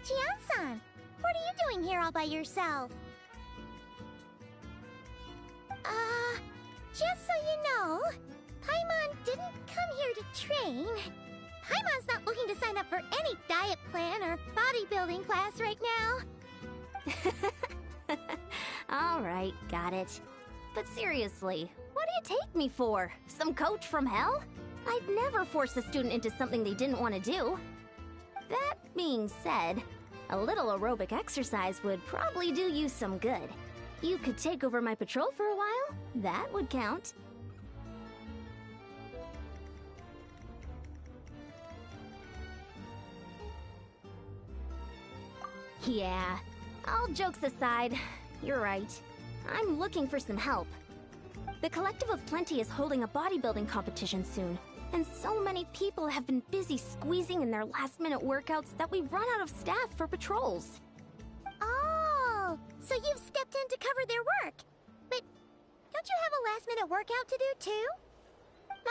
Jian-san! What are you doing here all by yourself? Just so you know, Paimon didn't come here to train. Paimon's not looking to sign up for any diet plan or bodybuilding class right now. Alright, got it. But seriously, what do you take me for? Some coach from hell? I'd never force a student into something they didn't want to do. That being said, a little aerobic exercise would probably do you some good. You could take over my patrol for a while. That would count. Yeah, all jokes aside, you're right. I'm looking for some help. The Collective of Plenty is holding a bodybuilding competition soon, and so many people have been busy squeezing in their last-minute workouts that we've run out of staff for patrols. Oh, so you've stepped in to cover their work. But don't you have a last-minute workout to do too?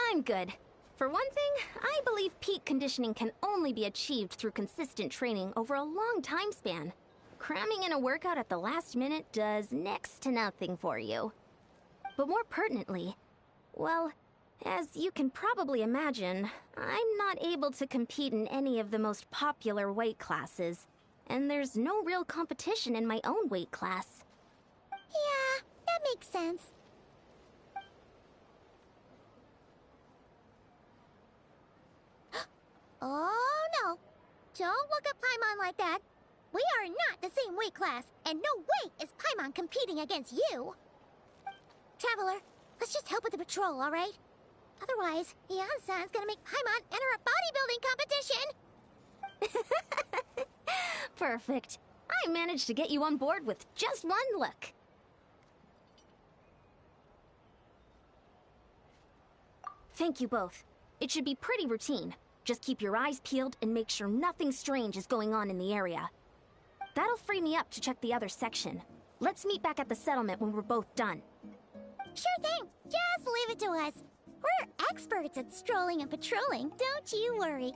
I'm good. For one thing, I believe peak conditioning can only be achieved through consistent training over a long time span. Cramming in a workout at the last minute does next to nothing for you. But more pertinently, well, as you can probably imagine, I'm not able to compete in any of the most popular weight classes, and there's no real competition in my own weight class. Yeah, that makes sense. Oh no! Don't look at Paimon like that. We are not the same weight class, and no way is Paimon competing against you! Traveler, let's just help with the patrol, alright? Otherwise, Yan-san's gonna make Paimon enter a bodybuilding competition! Perfect. I managed to get you on board with just one look. Thank you both. It should be pretty routine. Just keep your eyes peeled and make sure nothing strange is going on in the area. That'll free me up to check the other section. Let's meet back at the settlement when we're both done. Sure thing. Just leave it to us. We're experts at strolling and patrolling, don't you worry.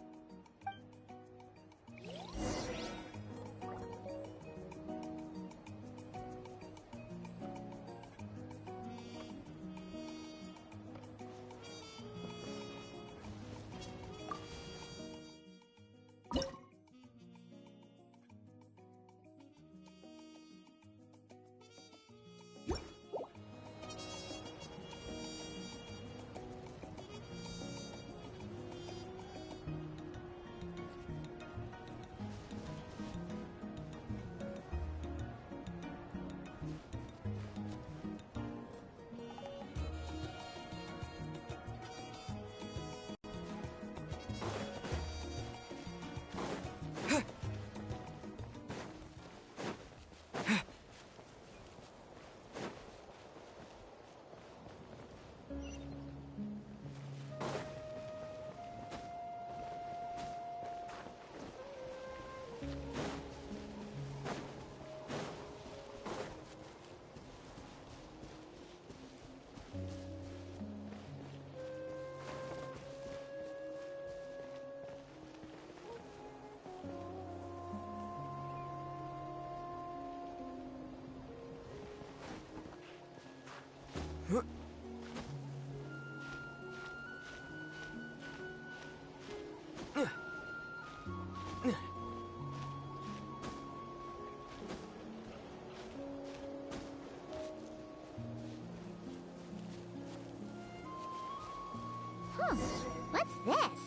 What's this?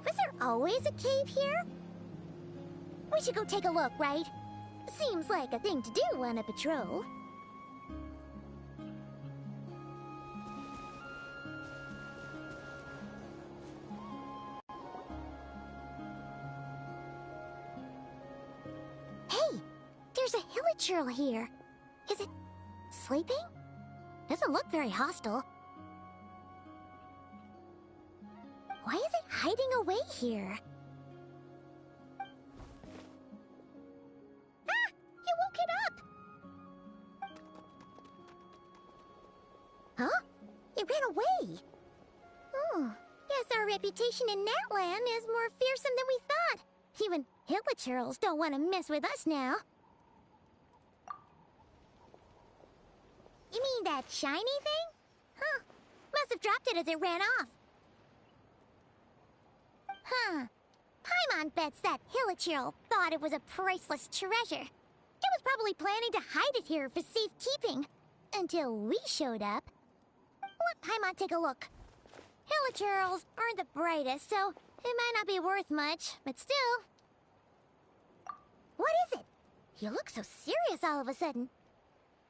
Was there always a cave here? We should go take a look, right? Seems like a thing to do on a patrol. Hey! There's a hilichurl here. Is it sleeping? Doesn't look very hostile. Why is it hiding away here? Ah! You woke it up! Huh? It ran away! Oh, guess our reputation in that land is more fearsome than we thought. Even Hilichurls don't want to mess with us now. You mean that shiny thing? Huh. Must have dropped it as it ran off. Huh. Paimon bets that Hilichurl thought it was a priceless treasure. It was probably planning to hide it here for safekeeping. Until we showed up. Let Paimon take a look. Hilichurls aren't the brightest, so it might not be worth much, but still. What is it? You look so serious all of a sudden.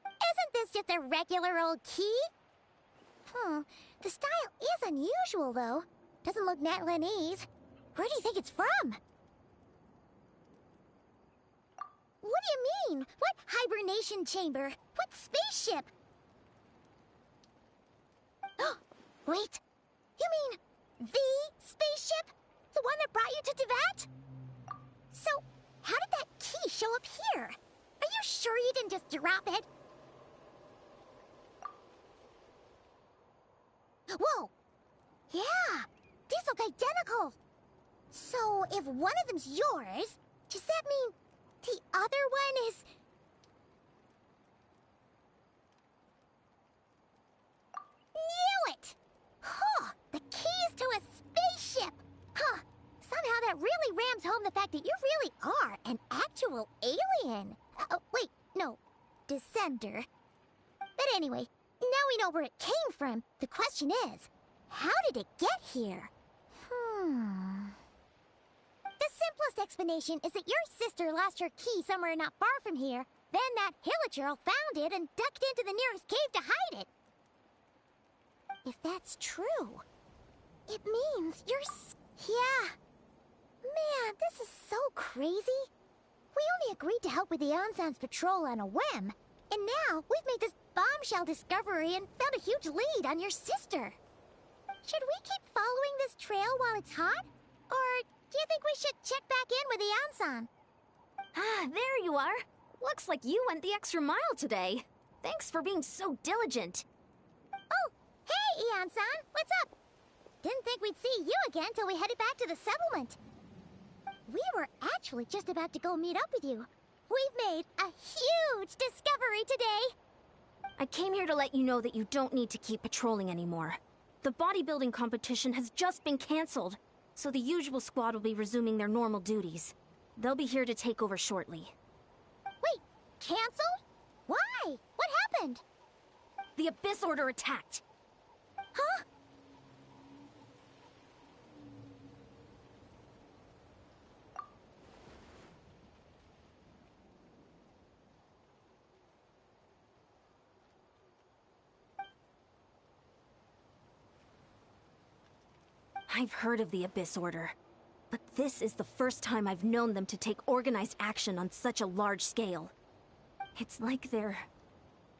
Isn't this just a regular old key? The style is unusual, though. Doesn't look Natlanese. Where do you think it's from? What do you mean? What hibernation chamber? What spaceship? Wait. You mean the spaceship? The one that brought you to Teyvat? So, how did that key show up here? Are you sure you didn't just drop it? Whoa! Yeah! These look identical! So, if one of them's yours, does that mean the other one is... Knew it! Huh! The keys to a spaceship! Huh! Somehow that really rams home the fact that you really are an actual alien. Oh, wait, no. Descender. But anyway, now we know where it came from. The question is, how did it get here? The simplest explanation is that your sister lost her key somewhere not far from here. Then that Hilichurl found it and ducked into the nearest cave to hide it. If that's true, it means you're yeah. Man, this is so crazy. We only agreed to help with the Ensemble patrol on a whim. And now we've made this bombshell discovery and found a huge lead on your sister. Should we keep following this trail while it's hot? Or do you think we should check back in with the Ansan? Ah, there you are. Looks like you went the extra mile today. Thanks for being so diligent. Oh, hey, Ian-san, what's up? Didn't think we'd see you again till we headed back to the settlement. We were actually just about to go meet up with you. We've made a huge discovery today. I came here to let you know that you don't need to keep patrolling anymore. The bodybuilding competition has just been cancelled, so the usual squad will be resuming their normal duties. They'll be here to take over shortly. Wait, canceled? Why? What happened? The Abyss Order attacked. Huh? I've heard of the Abyss Order, but this is the first time I've known them to take organized action on such a large scale. It's like they're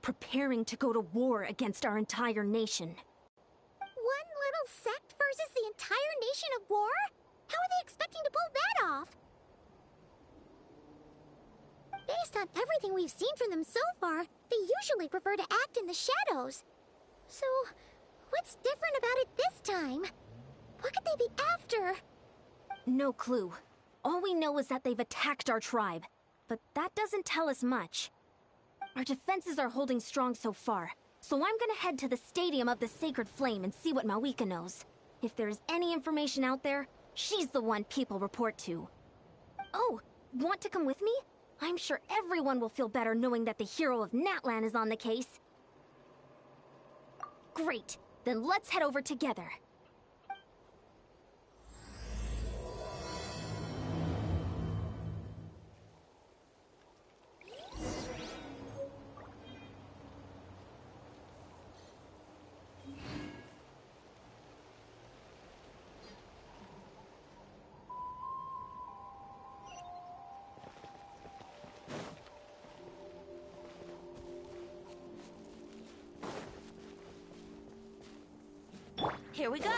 preparing to go to war against our entire nation. One little sect versus the entire nation of war? How are they expecting to pull that off? Based on everything we've seen from them so far, they usually prefer to act in the shadows. So, what's different about it this time? What could they be after? No clue. All we know is that they've attacked our tribe, but that doesn't tell us much. Our defenses are holding strong so far, so I'm gonna head to the Stadium of the Sacred Flame and see what Mawika knows. If there's any information out there, she's the one people report to. Oh, want to come with me? I'm sure everyone will feel better knowing that the hero of Natlan is on the case. Great, then let's head over together. Here we go!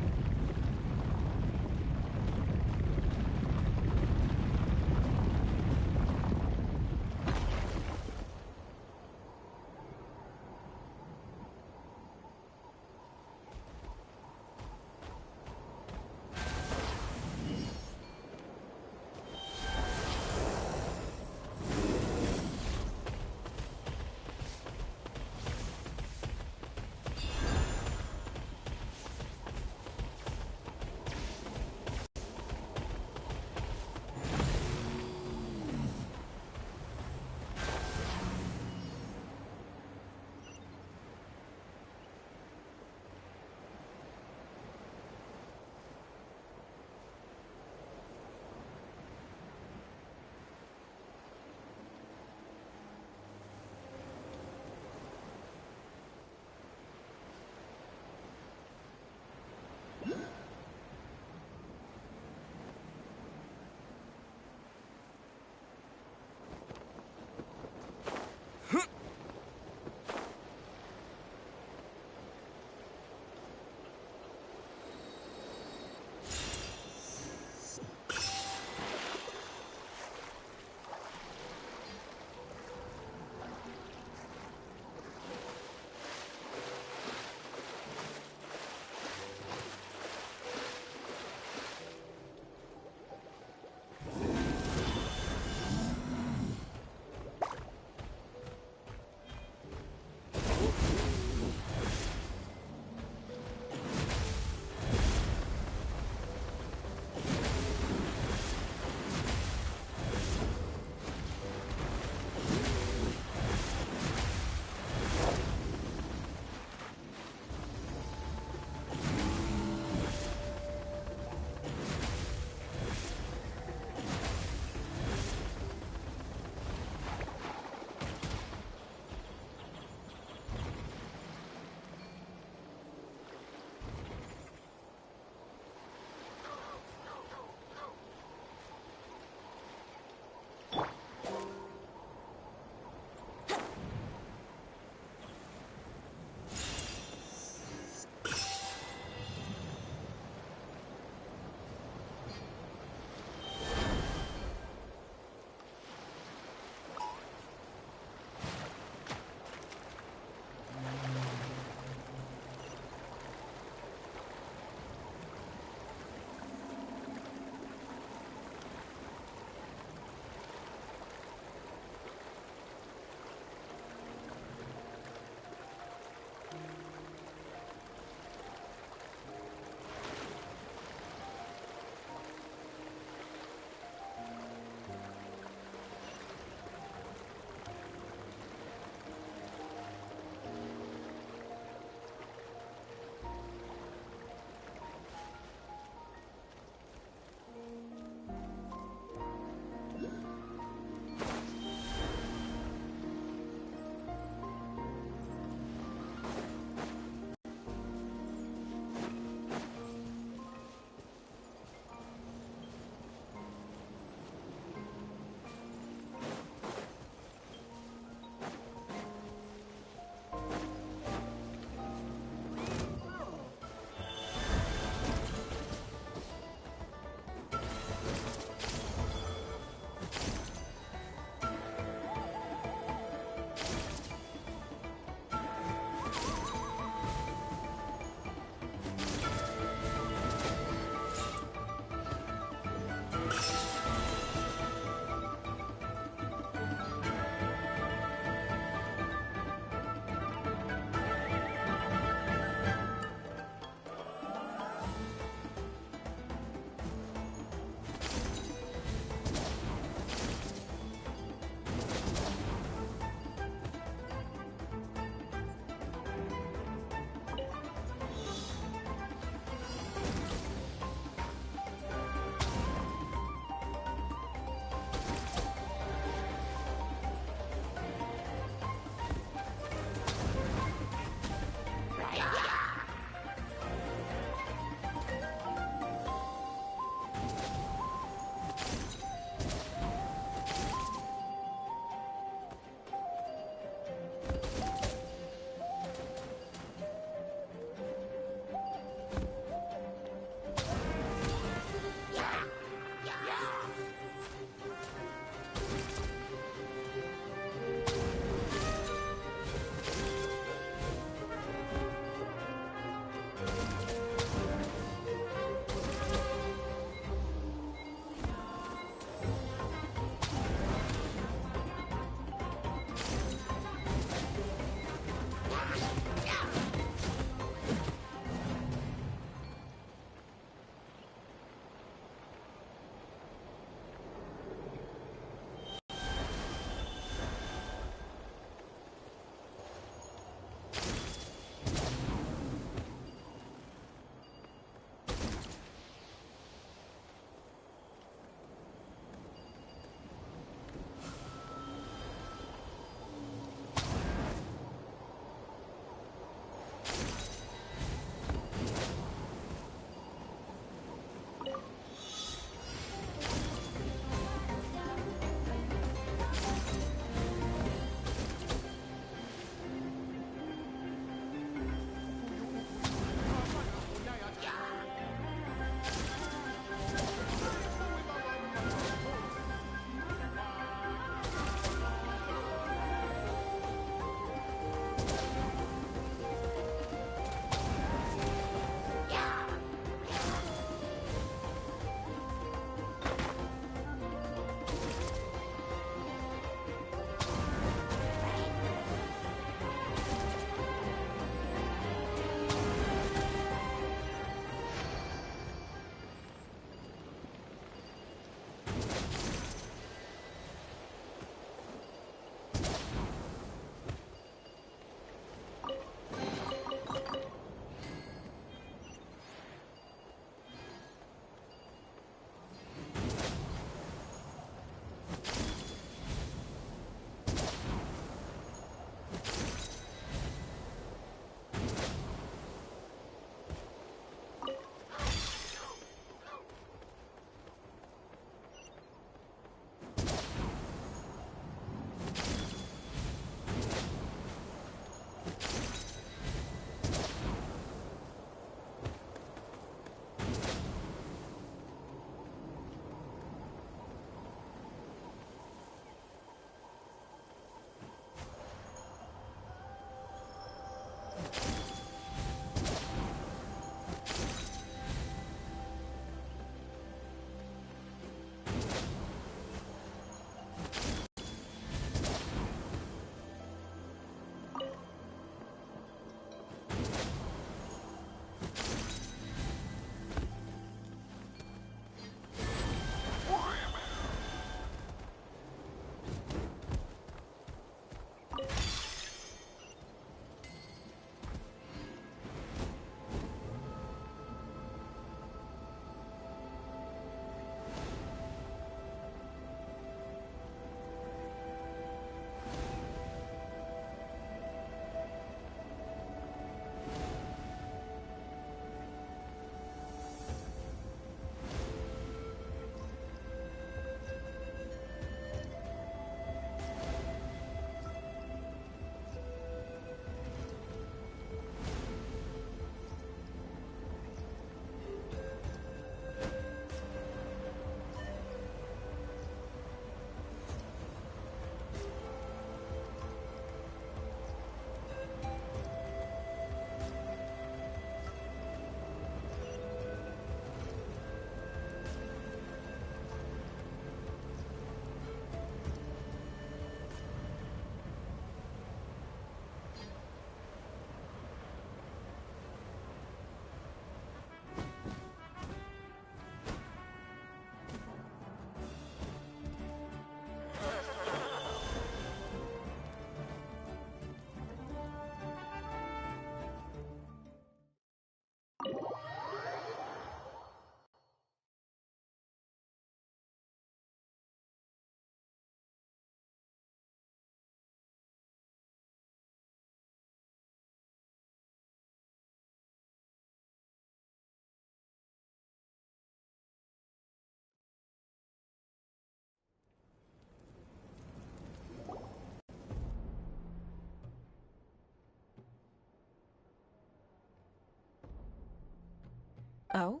Oh?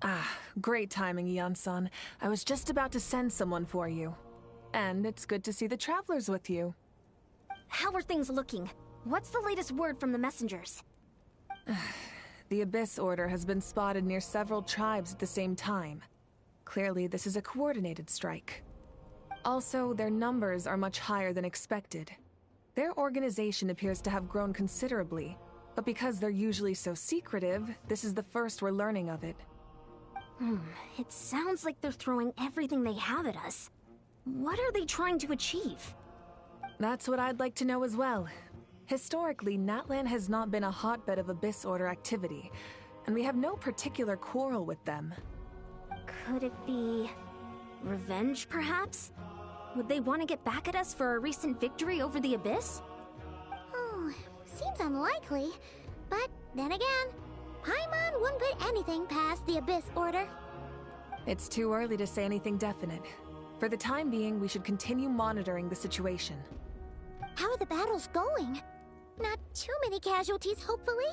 Ah, great timing, Ian-san. I was just about to send someone for you. And it's good to see the travelers with you. How are things looking? What's the latest word from the messengers? The Abyss Order has been spotted near several tribes at the same time. Clearly, this is a coordinated strike. Also, their numbers are much higher than expected. Their organization appears to have grown considerably, but because they're usually so secretive, this is the first we're learning of it. It sounds like they're throwing everything they have at us. What are they trying to achieve? That's what I'd like to know as well. Historically, Natlan has not been a hotbed of Abyss Order activity, and we have no particular quarrel with them. Could it be revenge, perhaps? Would they want to get back at us for our recent victory over the Abyss? Oh, seems unlikely. But then again, Paimon wouldn't put anything past the Abyss Order. It's too early to say anything definite. For the time being, we should continue monitoring the situation. How are the battles going? Not too many casualties, hopefully?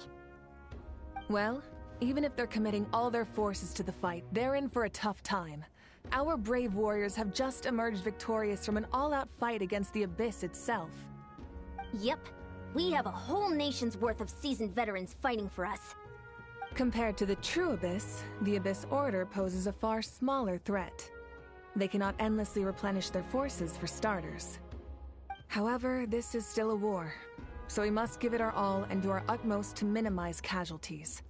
Well, even if they're committing all their forces to the fight, they're in for a tough time. Our brave warriors have just emerged victorious from an all-out fight against the Abyss itself. Yep. We have a whole nation's worth of seasoned veterans fighting for us. Compared to the true Abyss, the Abyss Order poses a far smaller threat. They cannot endlessly replenish their forces, for starters. However, this is still a war, so we must give it our all and do our utmost to minimize casualties.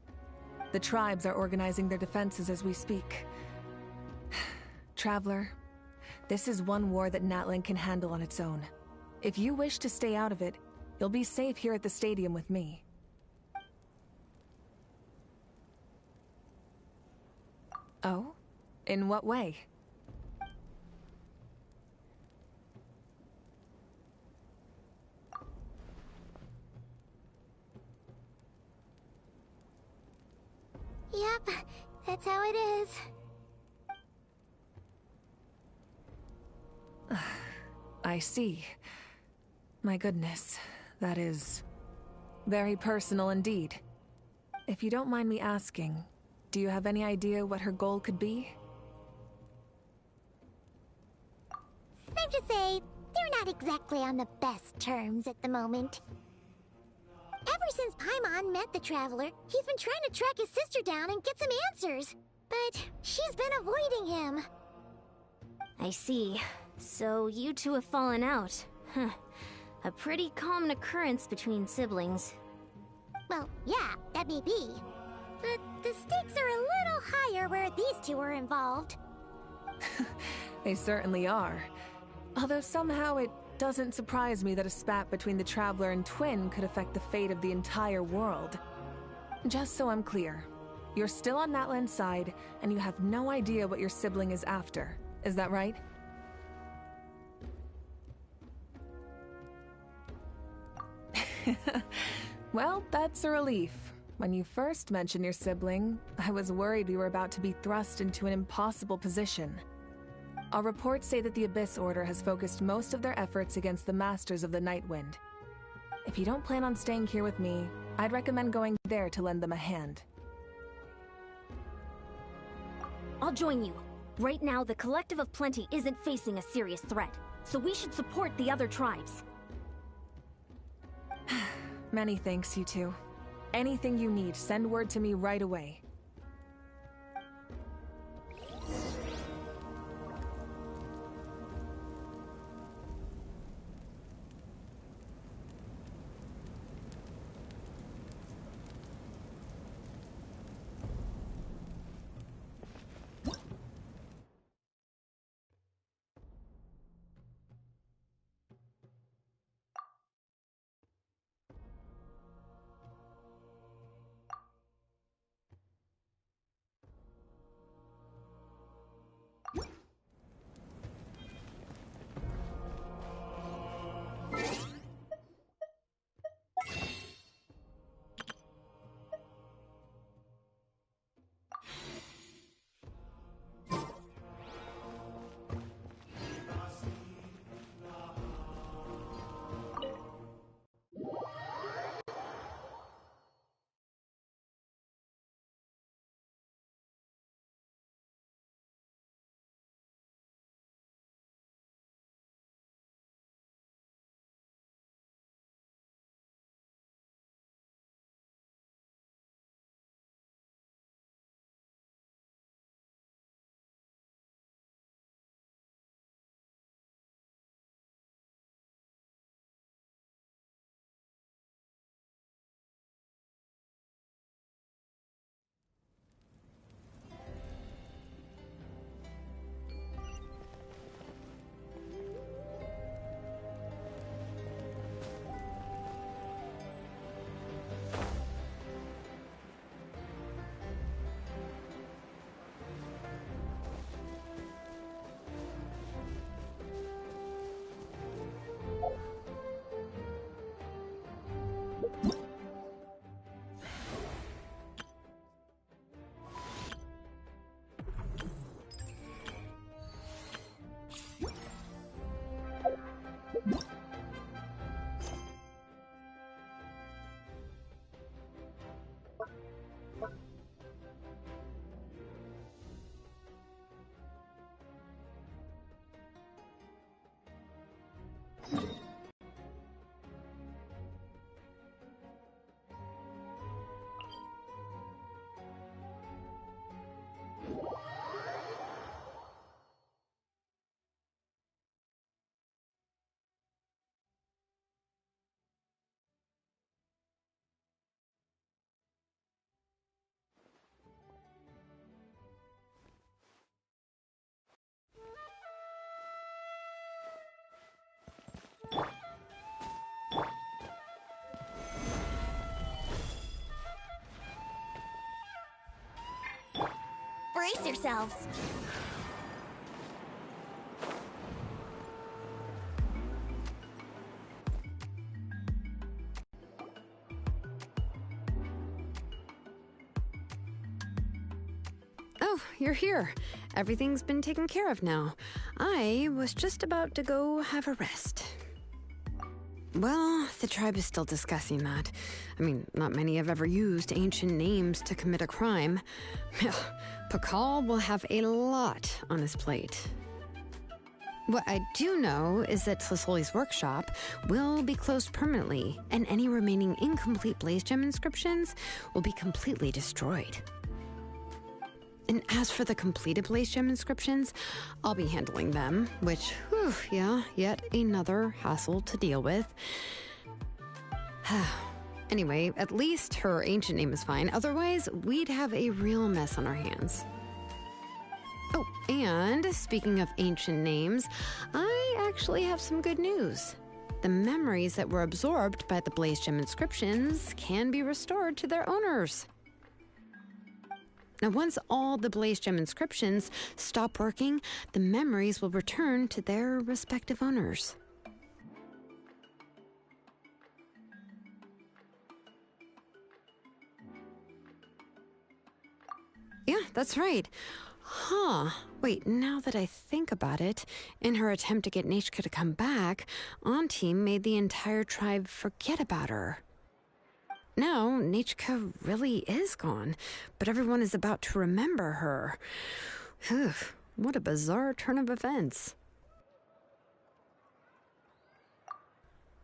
The tribes are organizing their defenses as we speak. Traveler, this is one war that Natlan can handle on its own. If you wish to stay out of it, you'll be safe here at the stadium with me. Oh? In what way? Yep, that's how it is. I see. My goodness, that is very personal indeed. If you don't mind me asking, do you have any idea what her goal could be? Safe to say, they're not exactly on the best terms at the moment. Ever since Paimon met the Traveler, he's been trying to track his sister down and get some answers. But she's been avoiding him. I see. So you two have fallen out. Huh. A pretty common occurrence between siblings. Well, yeah, that may be. But the stakes are a little higher where these two are involved. They certainly are. Although somehow it doesn't surprise me that a spat between the Traveler and Twin could affect the fate of the entire world. Just so I'm clear, you're still on Natlan's side, and you have no idea what your sibling is after. Is that right? Well, that's a relief. When you first mentioned your sibling, I was worried we were about to be thrust into an impossible position. Our reports say that the Abyss Order has focused most of their efforts against the Masters of the Nightwind. If you don't plan on staying here with me, I'd recommend going there to lend them a hand. I'll join you. Right now, the Collective of Plenty isn't facing a serious threat, so we should support the other tribes. Many thanks, you two. Anything you need, send word to me right away. Brace yourselves. Oh, you're here. Everything's been taken care of now. I was just about to go have a rest. Well, the tribe is still discussing that. I mean, not many have ever used ancient names to commit a crime. Pakal will have a lot on his plate. What I do know is that Slisoli's workshop will be closed permanently, and any remaining incomplete Blaze Gem inscriptions will be completely destroyed. And as for the completed Blaze Gem inscriptions, I'll be handling them, which, whew, yeah, yet another hassle to deal with. Anyway, at least her ancient name is fine. Otherwise, we'd have a real mess on our hands. Oh, and speaking of ancient names, I actually have some good news. The memories that were absorbed by the Blaze Gem inscriptions can be restored to their owners. Now, once all the Blaze Gem inscriptions stop working, the memories will return to their respective owners. Yeah, that's right. Wait, now that I think about it, in her attempt to get Nechka to come back, Auntie made the entire tribe forget about her. Now, Nechka really is gone, but everyone is about to remember her. Phew, what a bizarre turn of events.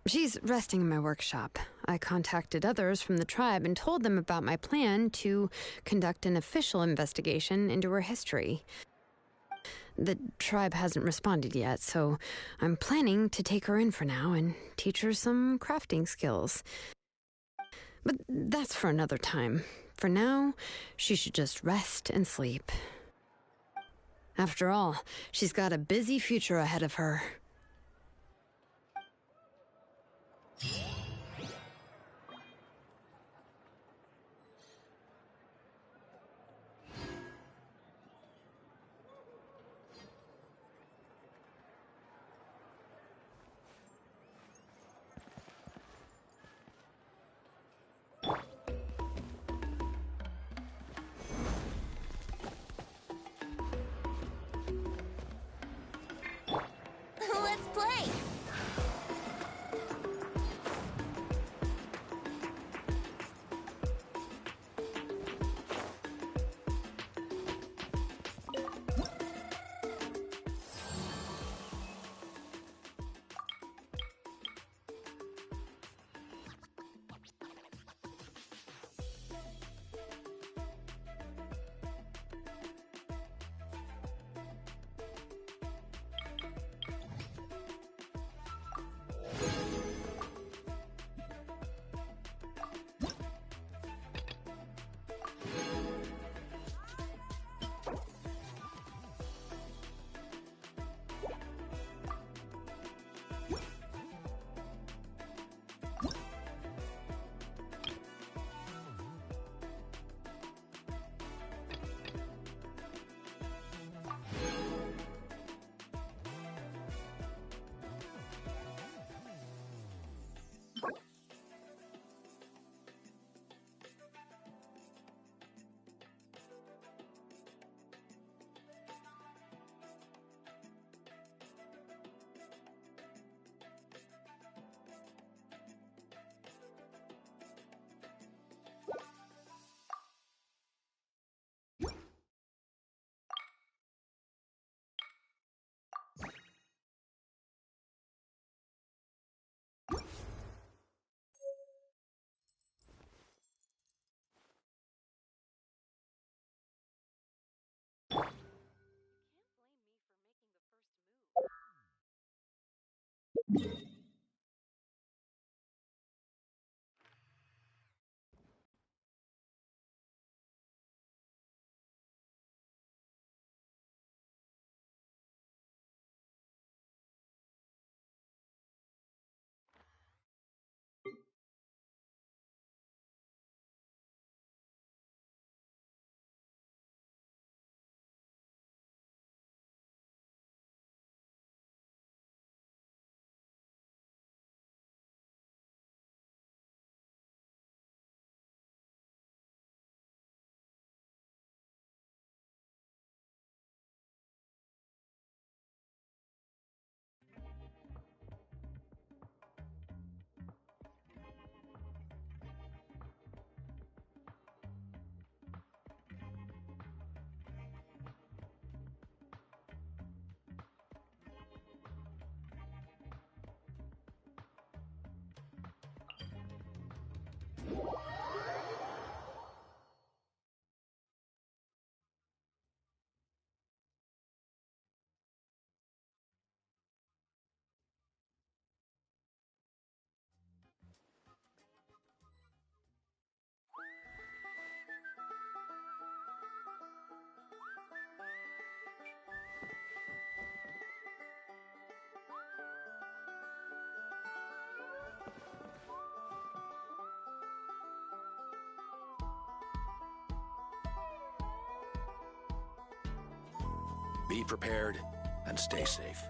She's resting in my workshop. I contacted others from the tribe and told them about my plan to conduct an official investigation into her history. The tribe hasn't responded yet, so I'm planning to take her in for now and teach her some crafting skills. But that's for another time. For now, she should just rest and sleep. After all, she's got a busy future ahead of her. Let's play! Be prepared and stay safe.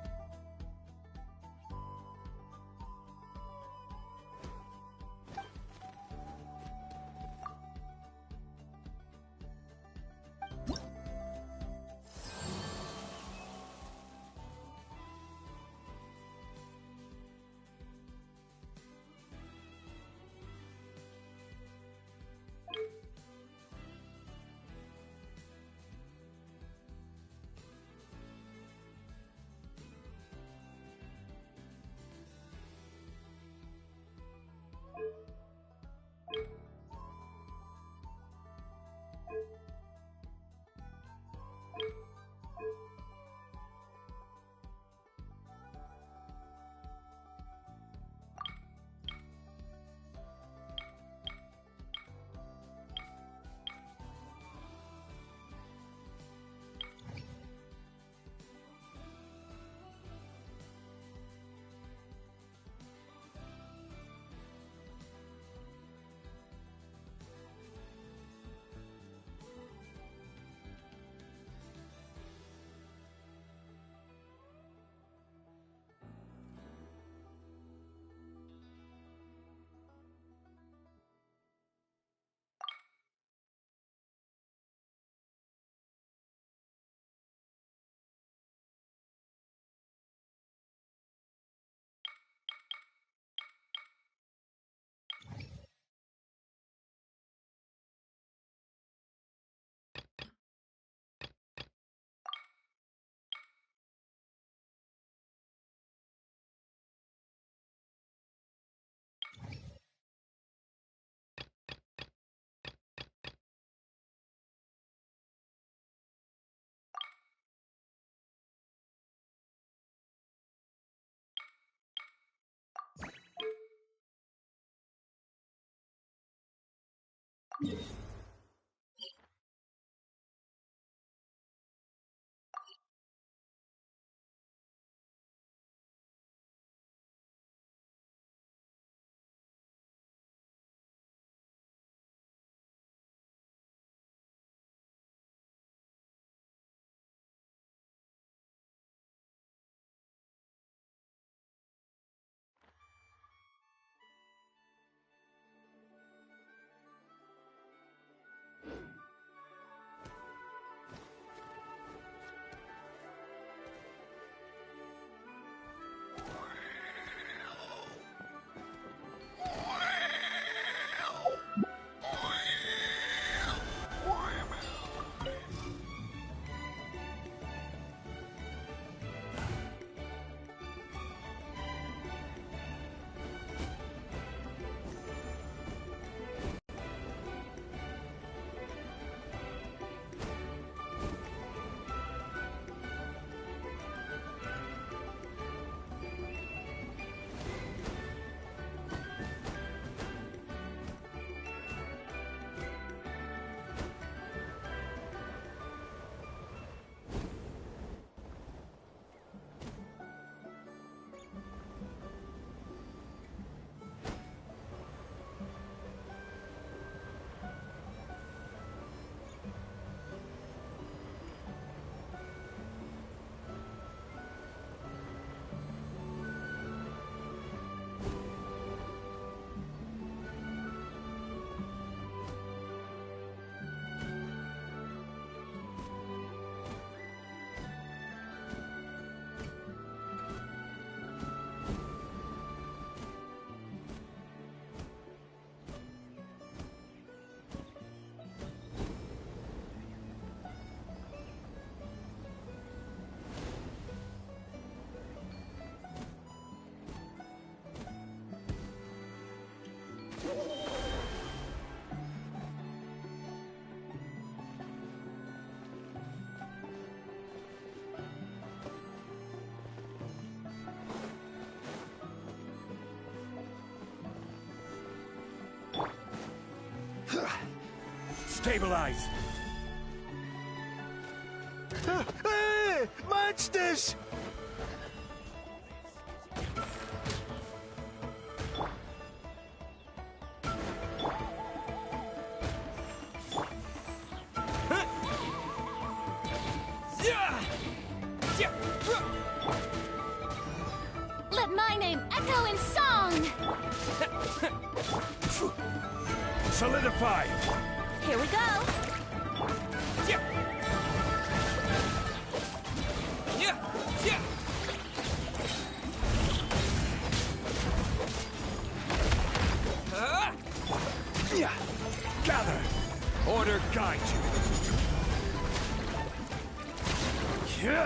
Stabilize! Hey! Monsters! Let my name echo in song! Solidify! Here we go! Gather! Order guide you!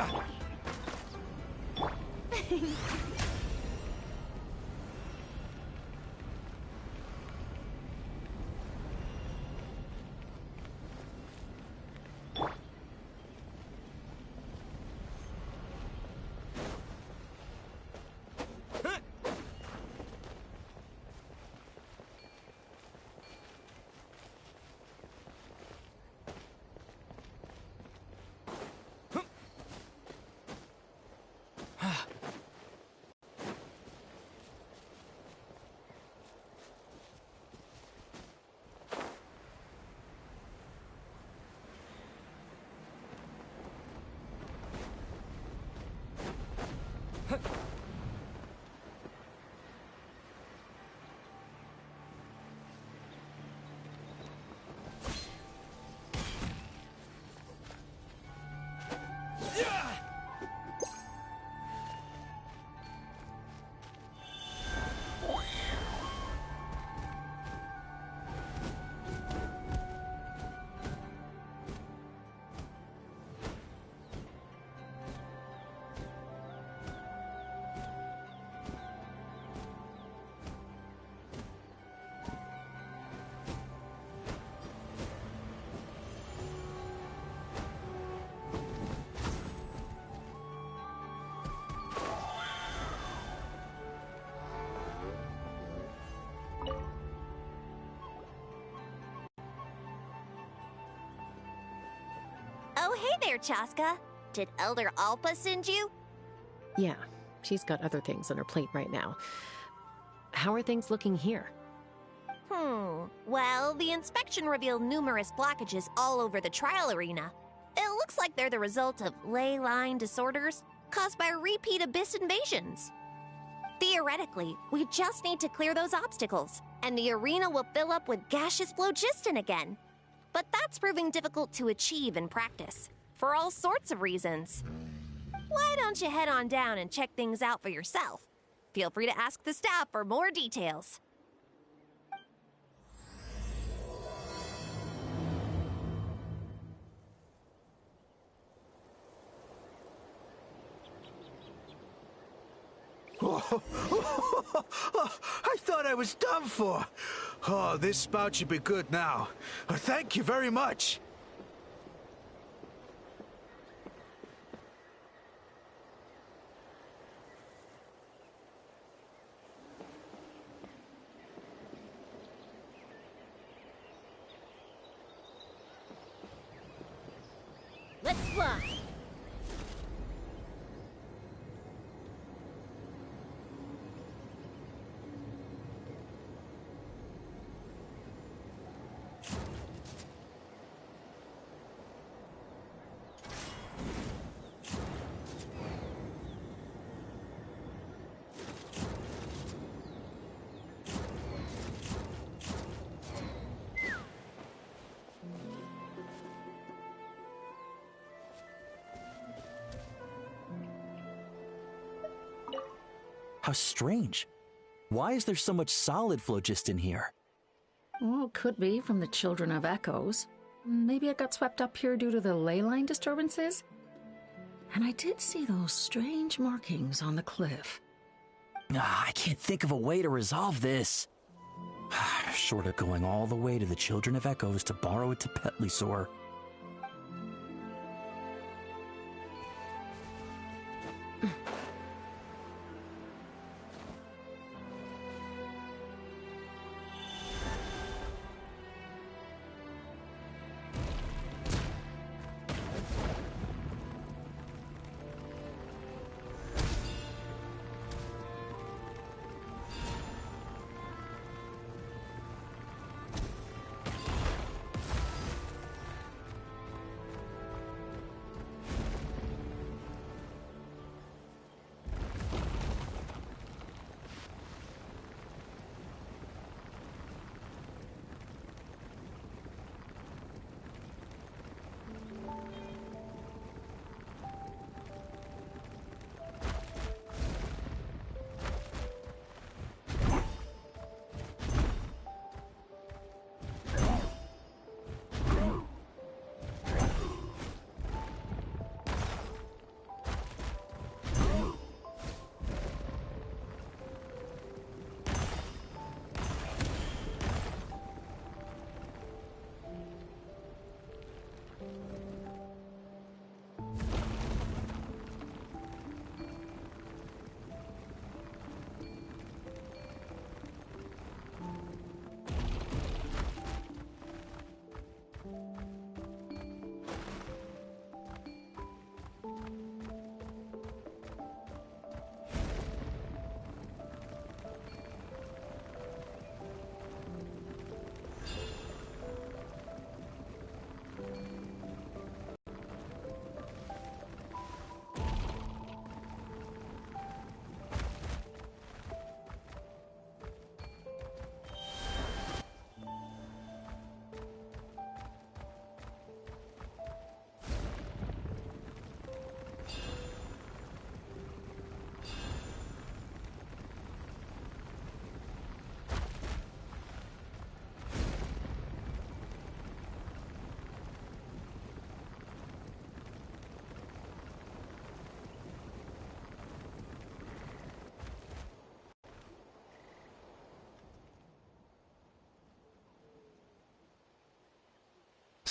Oh, hey there, Chaska. Did Elder Alpa send you? Yeah, she's got other things on her plate right now. How are things looking here? Well, the inspection revealed numerous blockages all over the trial arena. It looks like they're the result of ley line disorders caused by repeat abyss invasions. Theoretically, we just need to clear those obstacles, and the arena will fill up with gaseous phlogiston again. But that's proving difficult to achieve in practice, for all sorts of reasons. Why don't you head on down and check things out for yourself? Feel free to ask the staff for more details. I thought I was done for. Oh, this spout should be good now. Thank you very much. Let's fly! How strange. Why is there so much solid phlogiston here? Well, could be from the Children of Echoes. Maybe it got swept up here due to the ley line disturbances? And I did see those strange markings on the cliff. I can't think of a way to resolve this. Short of going all the way to the Children of Echoes to borrow it to Petlisaur.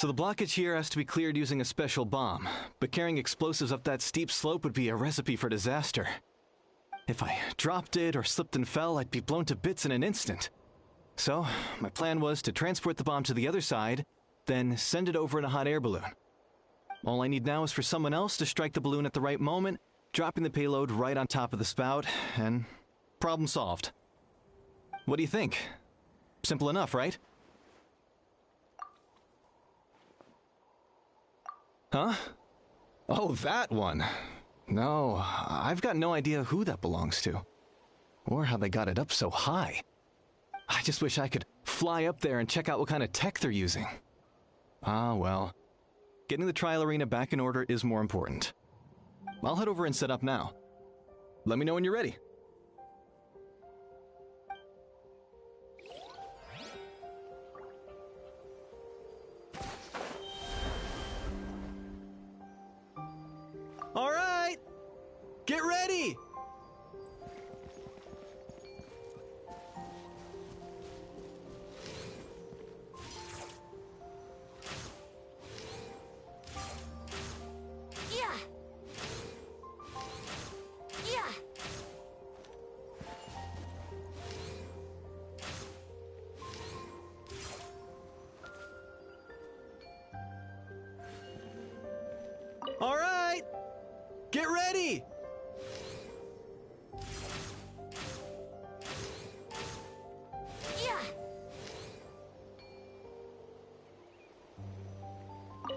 So the blockage here has to be cleared using a special bomb, but carrying explosives up that steep slope would be a recipe for disaster. If I dropped it or slipped and fell, I'd be blown to bits in an instant. So, my plan was to transport the bomb to the other side, then send it over in a hot air balloon. All I need now is for someone else to strike the balloon at the right moment, dropping the payload right on top of the spout, and problem solved. What do you think? Simple enough, right? Huh? Oh, that one. No, I've got no idea who that belongs to. Or how they got it up so high. I just wish I could fly up there and check out what kind of tech they're using. Ah, well. Getting the trial arena back in order is more important. I'll head over and set up now. Let me know when you're ready. All right! Get ready! Yeah! Yeah! All right! Get ready! Yeah!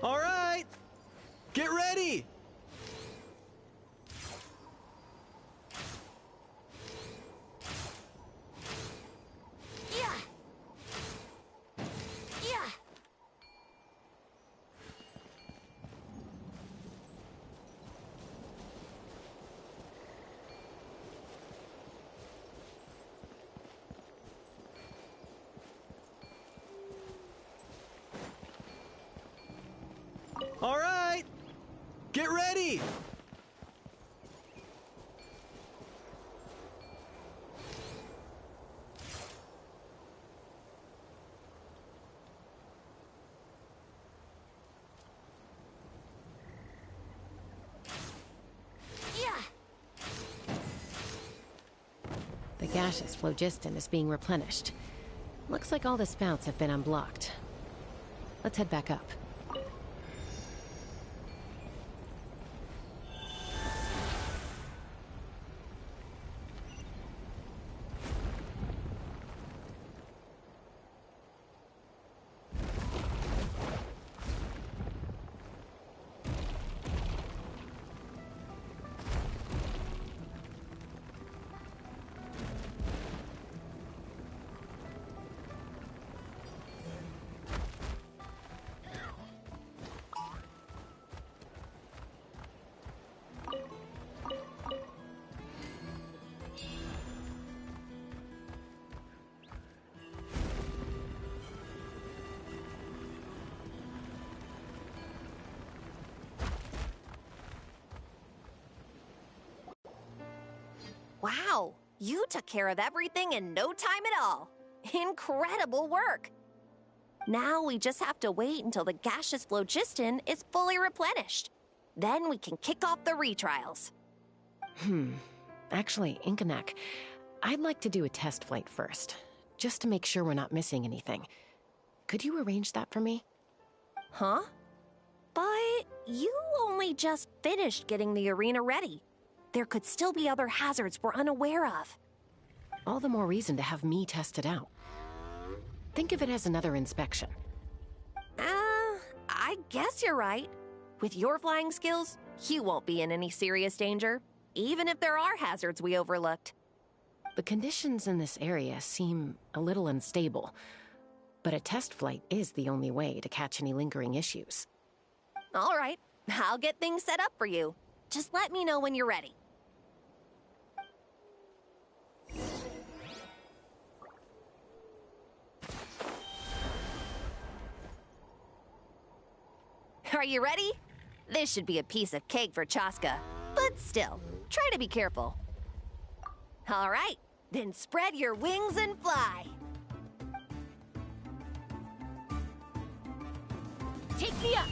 All right! Get ready! Yeah! Yeah! All right! Get ready! Yeah! The gaseous phlogiston is being replenished. Looks like all the spouts have been unblocked. Let's head back up. Wow, you took care of everything in no time at all. Incredible work. Now we just have to wait until the gaseous phlogiston is fully replenished. Then we can kick off the retrials. Actually, Inkanak, I'd like to do a test flight first, just to make sure we're not missing anything. Could you arrange that for me? Huh? But you only just finished getting the arena ready. There could still be other hazards we're unaware of. All the more reason to have me test it out. Think of it as another inspection. I guess you're right. With your flying skills, you won't be in any serious danger, even if there are hazards we overlooked. The conditions in this area seem a little unstable, but a test flight is the only way to catch any lingering issues. All right, I'll get things set up for you. Just let me know when you're ready. Are you ready? This should be a piece of cake for Chaska, but still, try to be careful. All right, then spread your wings and fly. Take me up!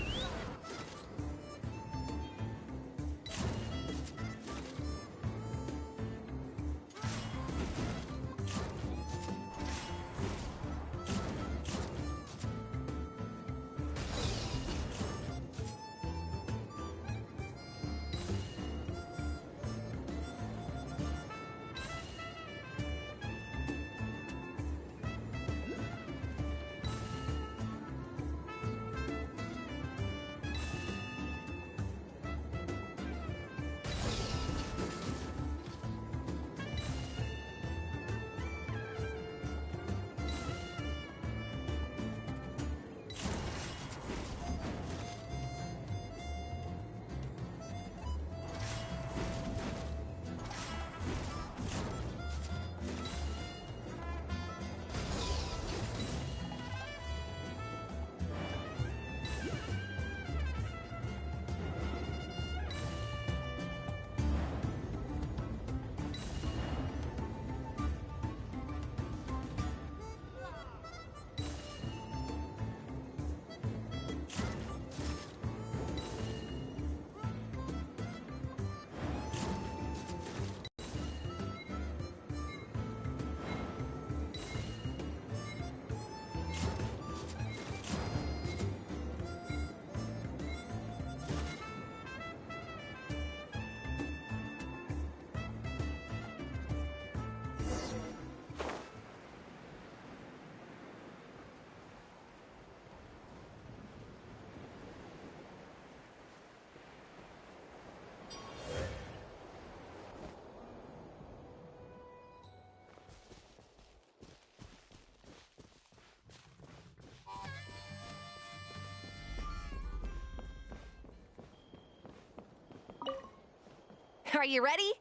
Are you ready?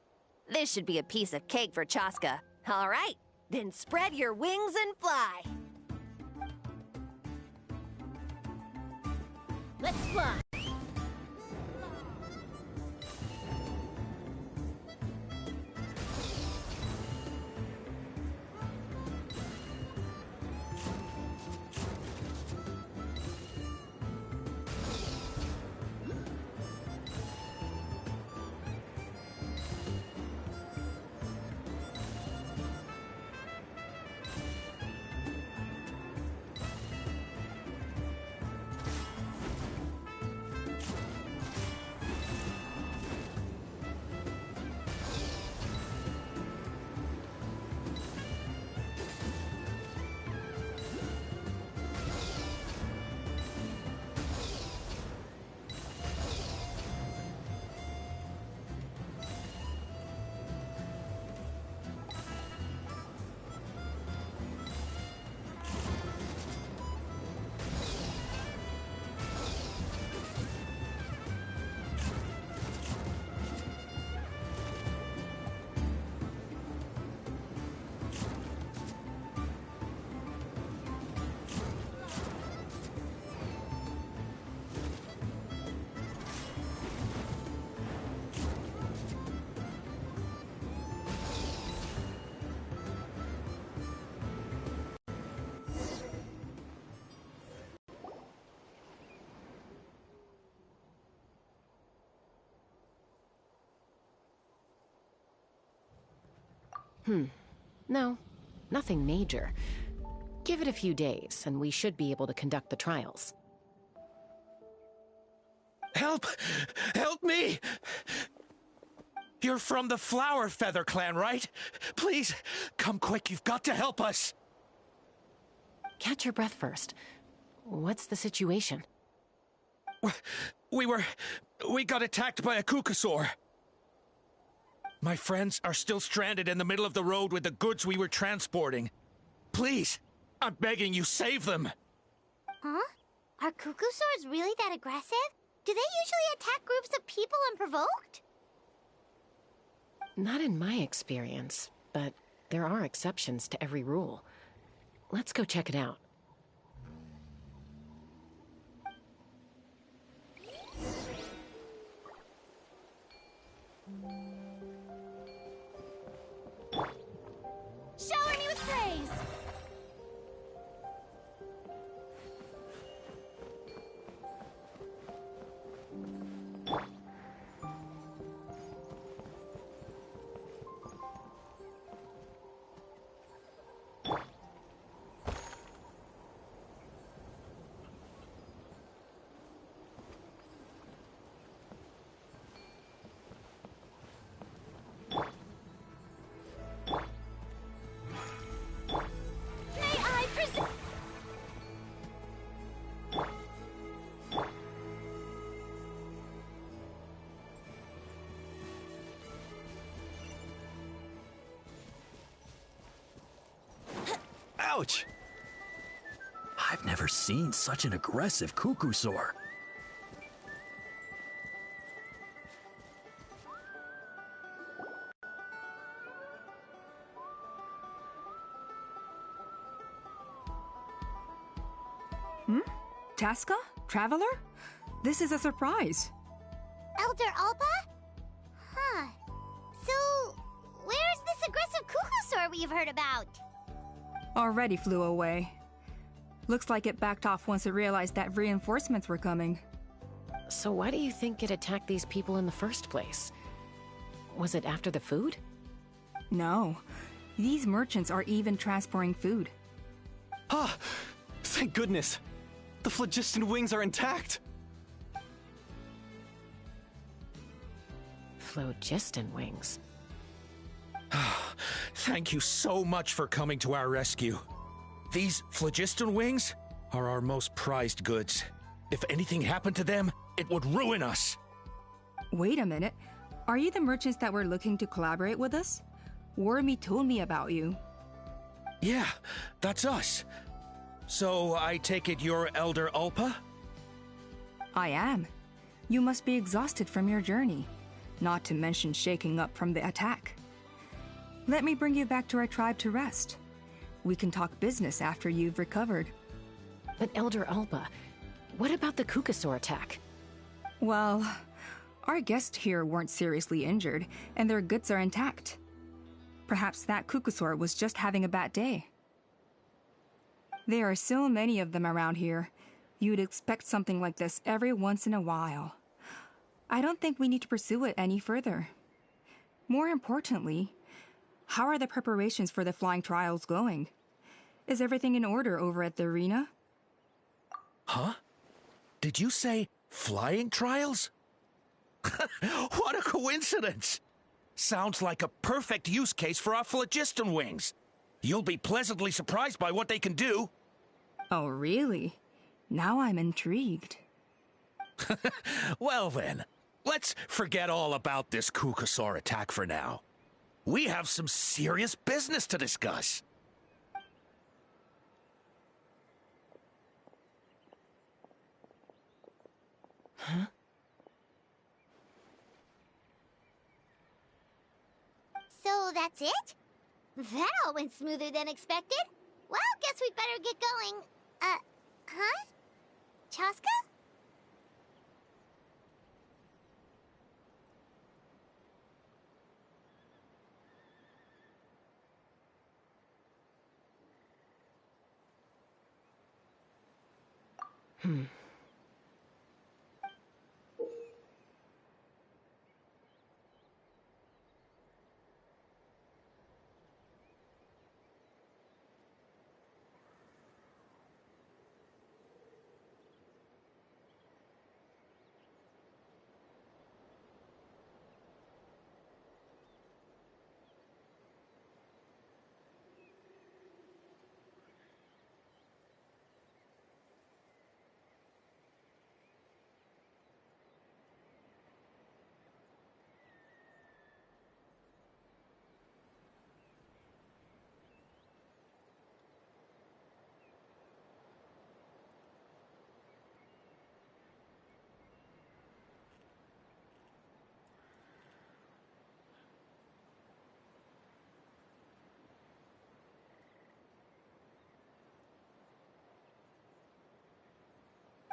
This should be a piece of cake for Chaska. All right, then spread your wings and fly. Let's fly! No, nothing major. Give it a few days, and we should be able to conduct the trials. Help! Help me! You're from the Flower Feather clan, right? Please, come quick, you've got to help us! Catch your breath first. What's the situation? We got attacked by a Kukasaur. My friends are still stranded in the middle of the road with the goods we were transporting. Please, I'm begging you, save them! Huh? Are Kukusaurs really that aggressive? Do they usually attack groups of people unprovoked? Not in my experience, but there are exceptions to every rule. Let's go check it out. Shower me with praise! Ouch! I've never seen such an aggressive Kukusaur. Tasca? Traveler? This is a surprise. Elder Alpa? Huh. So, where's this aggressive Kukusaur we've heard about? Already flew away. Looks like it backed off once it realized that reinforcements were coming. So why do you think it attacked these people in the first place? Was it after the food? No. These merchants are even transporting food. Ah! Thank goodness! The phlogiston wings are intact! Phlogiston wings? Thank you so much for coming to our rescue. These phlogiston wings are our most prized goods. If anything happened to them, it would ruin us. Wait a minute. Are you the merchants that were looking to collaborate with us? Wormy told me about you. Yeah, that's us. So I take it you're Elder Alpa? I am. You must be exhausted from your journey, not to mention shaking up from the attack. Let me bring you back to our tribe to rest. We can talk business after you've recovered. But Elder Alpa, what about the Kukusaur attack? Well, our guests here weren't seriously injured, and their goods are intact. Perhaps that Kukusaur was just having a bad day. There are so many of them around here. You'd expect something like this every once in a while. I don't think we need to pursue it any further. More importantly, how are the preparations for the flying trials going? Is everything in order over at the arena? Huh? Did you say flying trials? What a coincidence! Sounds like a perfect use case for our phlogiston wings. You'll be pleasantly surprised by what they can do. Oh, really? Now I'm intrigued. Well then, let's forget all about this Kukusaur attack for now. We have some serious business to discuss. Huh? So that's it? That all went smoother than expected. Well, guess we'd better get going. Huh? Chaska?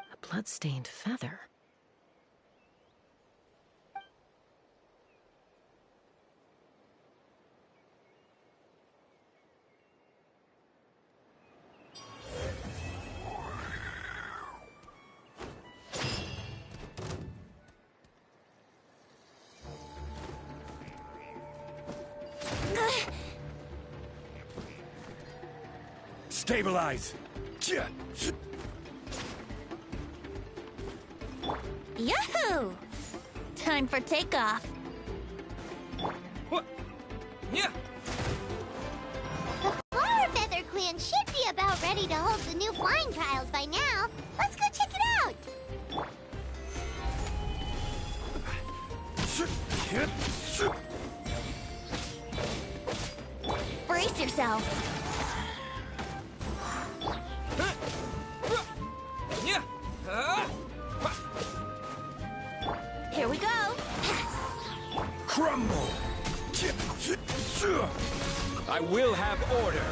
A blood-stained feather. Stabilize! Yahoo! Time for takeoff. What? Yeah. The Flower Feather Clan should be about ready to hold the new flying trials by now. Let's go check it out. Brace yourself. I will have order.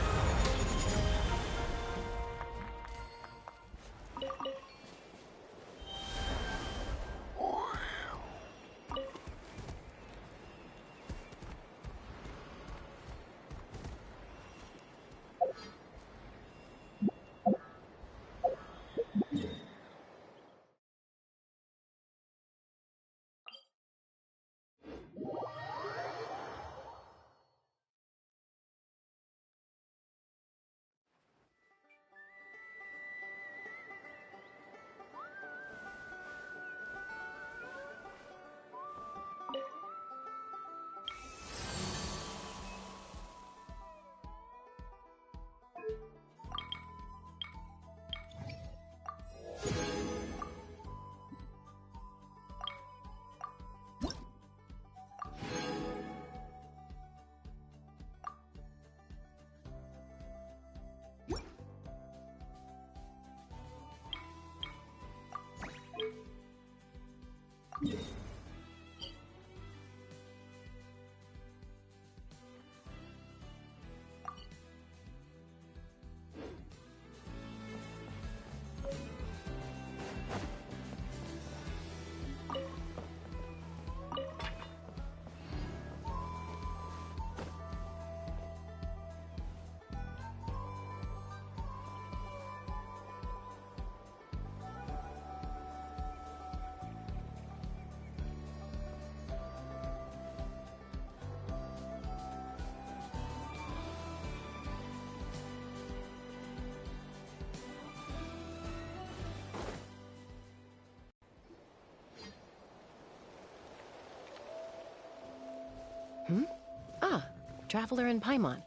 Ah, Traveler and Paimon.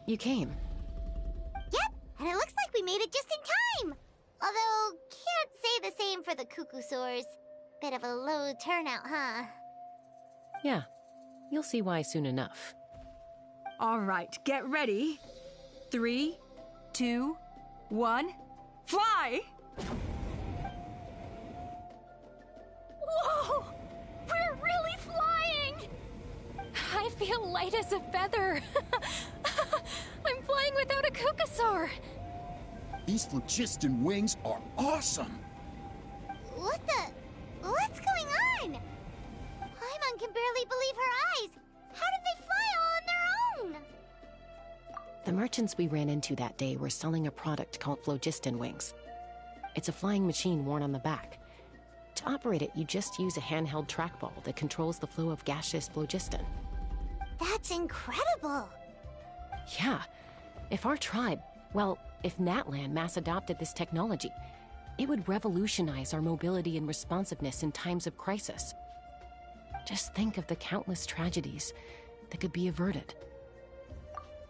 You came. Yep, and it looks like we made it just in time! Although, can't say the same for the Cuckoosaurs. Bit of a low turnout, huh? Yeah, you'll see why soon enough. All right, get ready. 3, 2, 1, fly! Whoa! We're really flying! I feel light as a feather. I'm flying without a Cuckoosaur. These phlogiston wings are awesome! What's going on? Paimon can barely believe her eyes. How did they fly all on their own? The merchants we ran into that day were selling a product called phlogiston wings. It's a flying machine worn on the back. To operate it, you just use a handheld trackball that controls the flow of gaseous phlogiston. That's incredible. Yeah. If our tribe, if Natlan mass adopted this technology, it would revolutionize our mobility and responsiveness in times of crisis. Just think of the countless tragedies that could be averted.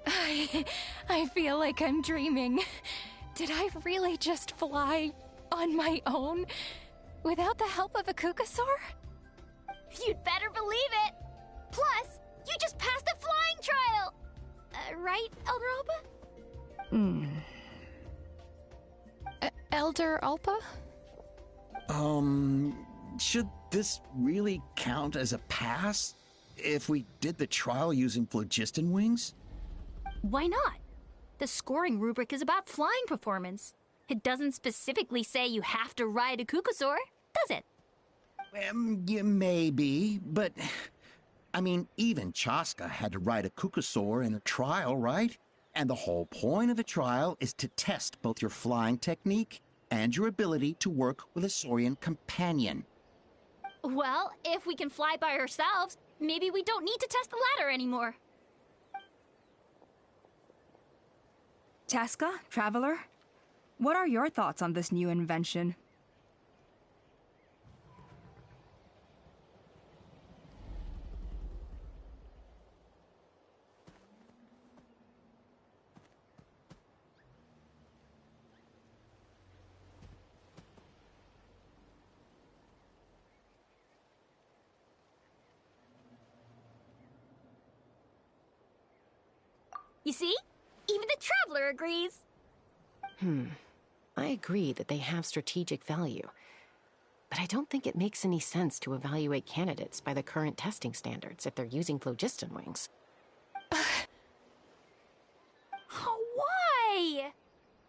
I feel like I'm dreaming. Did I really just fly on my own without the help of a Cuckoosaur? You'd better believe it! Plus, you just passed a flying trial! Right, Elder Alba? Elder Alpa? Should this really count as a pass? If we did the trial using phlogiston wings? Why not? The scoring rubric is about flying performance. It doesn't specifically say you have to ride a Cuckoosaur, does it? Yeah, maybe, but... I mean, even Chaska had to ride a Cuckoosaur in a trial, right? And the whole point of the trial is to test both your flying technique and your ability to work with a Saurian companion. Well, if we can fly by ourselves, maybe we don't need to test the ladder anymore. Chaska, Traveler, what are your thoughts on this new invention? You see? Even the Traveler agrees. I agree that they have strategic value. But I don't think it makes any sense to evaluate candidates by the current testing standards if they're using phlogiston wings. Why?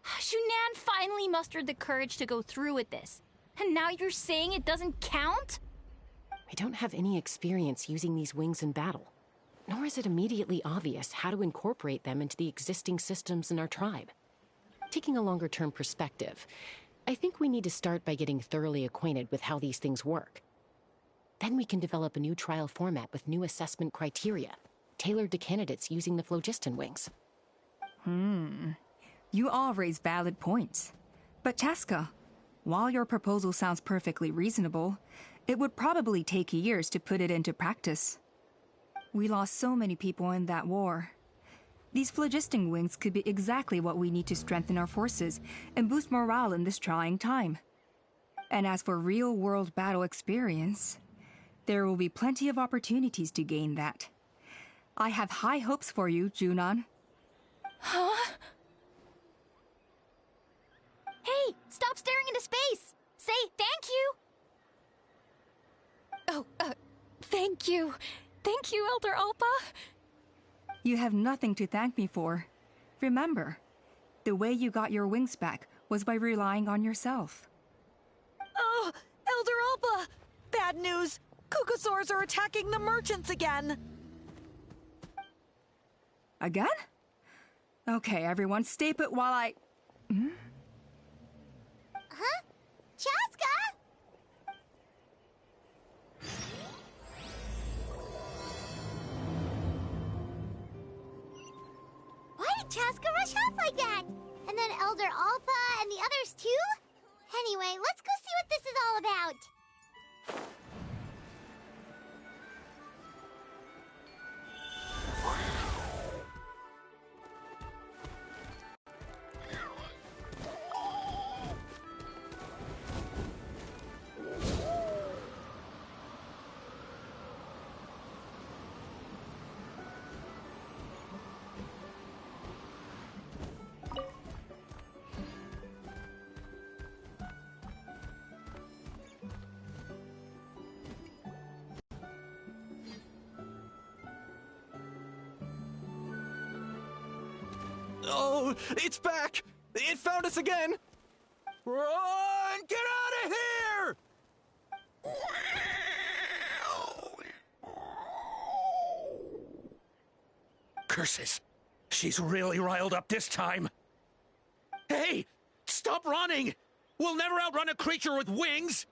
Shunan finally mustered the courage to go through with this. And now you're saying it doesn't count? I don't have any experience using these wings in battle, nor is it immediately obvious how to incorporate them into the existing systems in our tribe. Taking a longer-term perspective, I think we need to start by getting thoroughly acquainted with how these things work. Then we can develop a new trial format with new assessment criteria, tailored to candidates using the phlogiston wings. You all raise valid points. But Chaska, while your proposal sounds perfectly reasonable, it would probably take years to put it into practice. We lost so many people in that war. These phlogiston wings could be exactly what we need to strengthen our forces and boost morale in this trying time. And as for real-world battle experience, there will be plenty of opportunities to gain that. I have high hopes for you, Junon. Huh? Hey, stop staring into space! Say thank you! Oh, thank you. Thank you, Elder Alpa. You have nothing to thank me for. Remember, the way you got your wings back was by relying on yourself. Oh, Elder Alpa! Bad news! Kukasaurs are attacking the merchants again! Again? Okay, everyone, stay put while I... Huh? Chaska? Why did Chaska rush off like that? And then Elder Alpa and the others too? Anyway, let's go see what this is all about. Oh, it's back! It found us again! Run! Get out of here! Curses! She's really riled up this time. Hey! Stop running! We'll never outrun a creature with wings!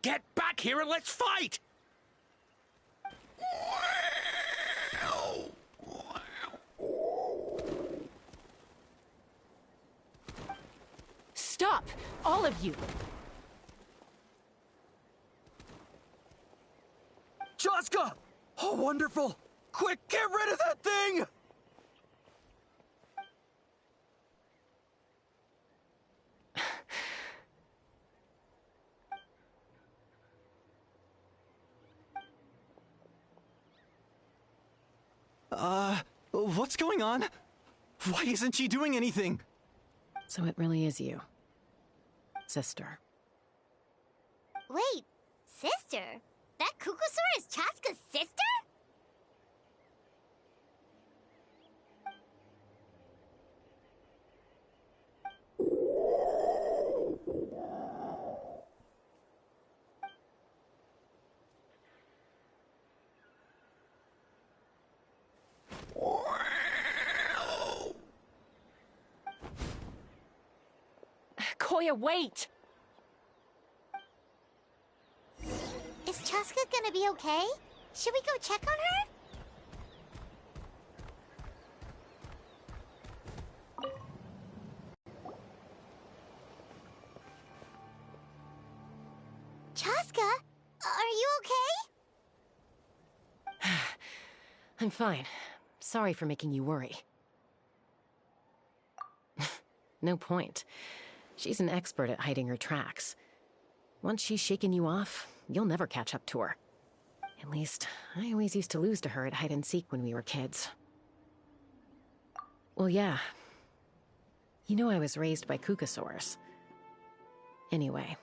Get back here and let's fight! Stop! All of you! Chaska! Oh, wonderful! Quick, get rid of that thing! What's going on? Why isn't she doing anything? So it really is you, sister. Wait, sister? That Kukusaur is Chaska's sister? Koya, wait! Is Chaska gonna be okay? Should we go check on her? Chaska, are you okay? I'm fine. Sorry for making you worry. No point. She's an expert at hiding her tracks. Once she's shaken you off, you'll never catch up to her. At least, I always used to lose to her at hide-and-seek when we were kids. Well, yeah. You know I was raised by Kukasaurs. Anyway,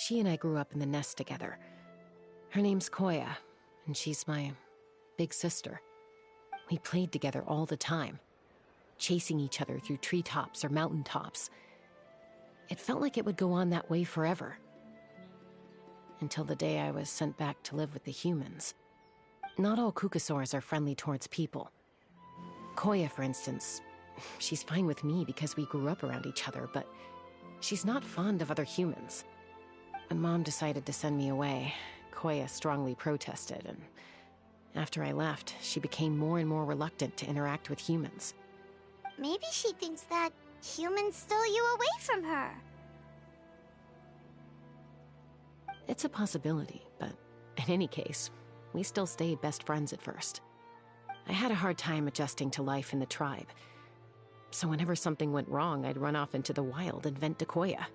She and I grew up in the nest together. Her name's Koya, and she's my big sister. We played together all the time, chasing each other through treetops or mountaintops. It felt like it would go on that way forever. Until the day I was sent back to live with the humans. Not all Kukusaurs are friendly towards people. Koya, for instance, she's fine with me because we grew up around each other, but she's not fond of other humans. When Mom decided to send me away, Koya strongly protested, and after I left, she became more and more reluctant to interact with humans. Maybe she thinks that humans stole you away from her. It's a possibility, but in any case, we still stayed best friends at first. I had a hard time adjusting to life in the tribe, so whenever something went wrong, I'd run off into the wild and vent to Koya.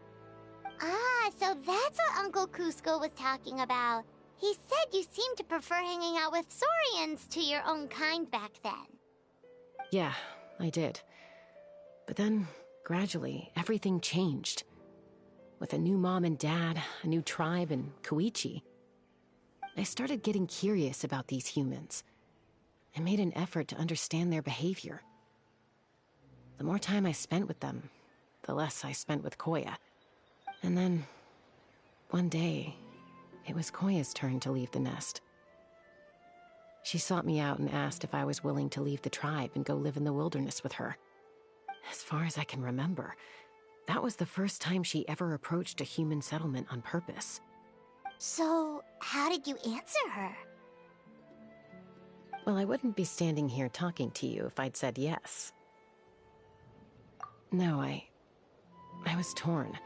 Ah, so that's what Uncle Cusco was talking about. He said you seemed to prefer hanging out with Saurians to your own kind back then. Yeah, I did. But then, gradually, everything changed. With a new mom and dad, a new tribe, and Koichi, I started getting curious about these humans. I made an effort to understand their behavior. The more time I spent with them, the less I spent with Koya. And then, one day, it was Koya's turn to leave the nest. She sought me out and asked if I was willing to leave the tribe and go live in the wilderness with her. As far as I can remember, that was the first time she ever approached a human settlement on purpose. So, how did you answer her? Well, I wouldn't be standing here talking to you if I'd said yes. No, I was torn.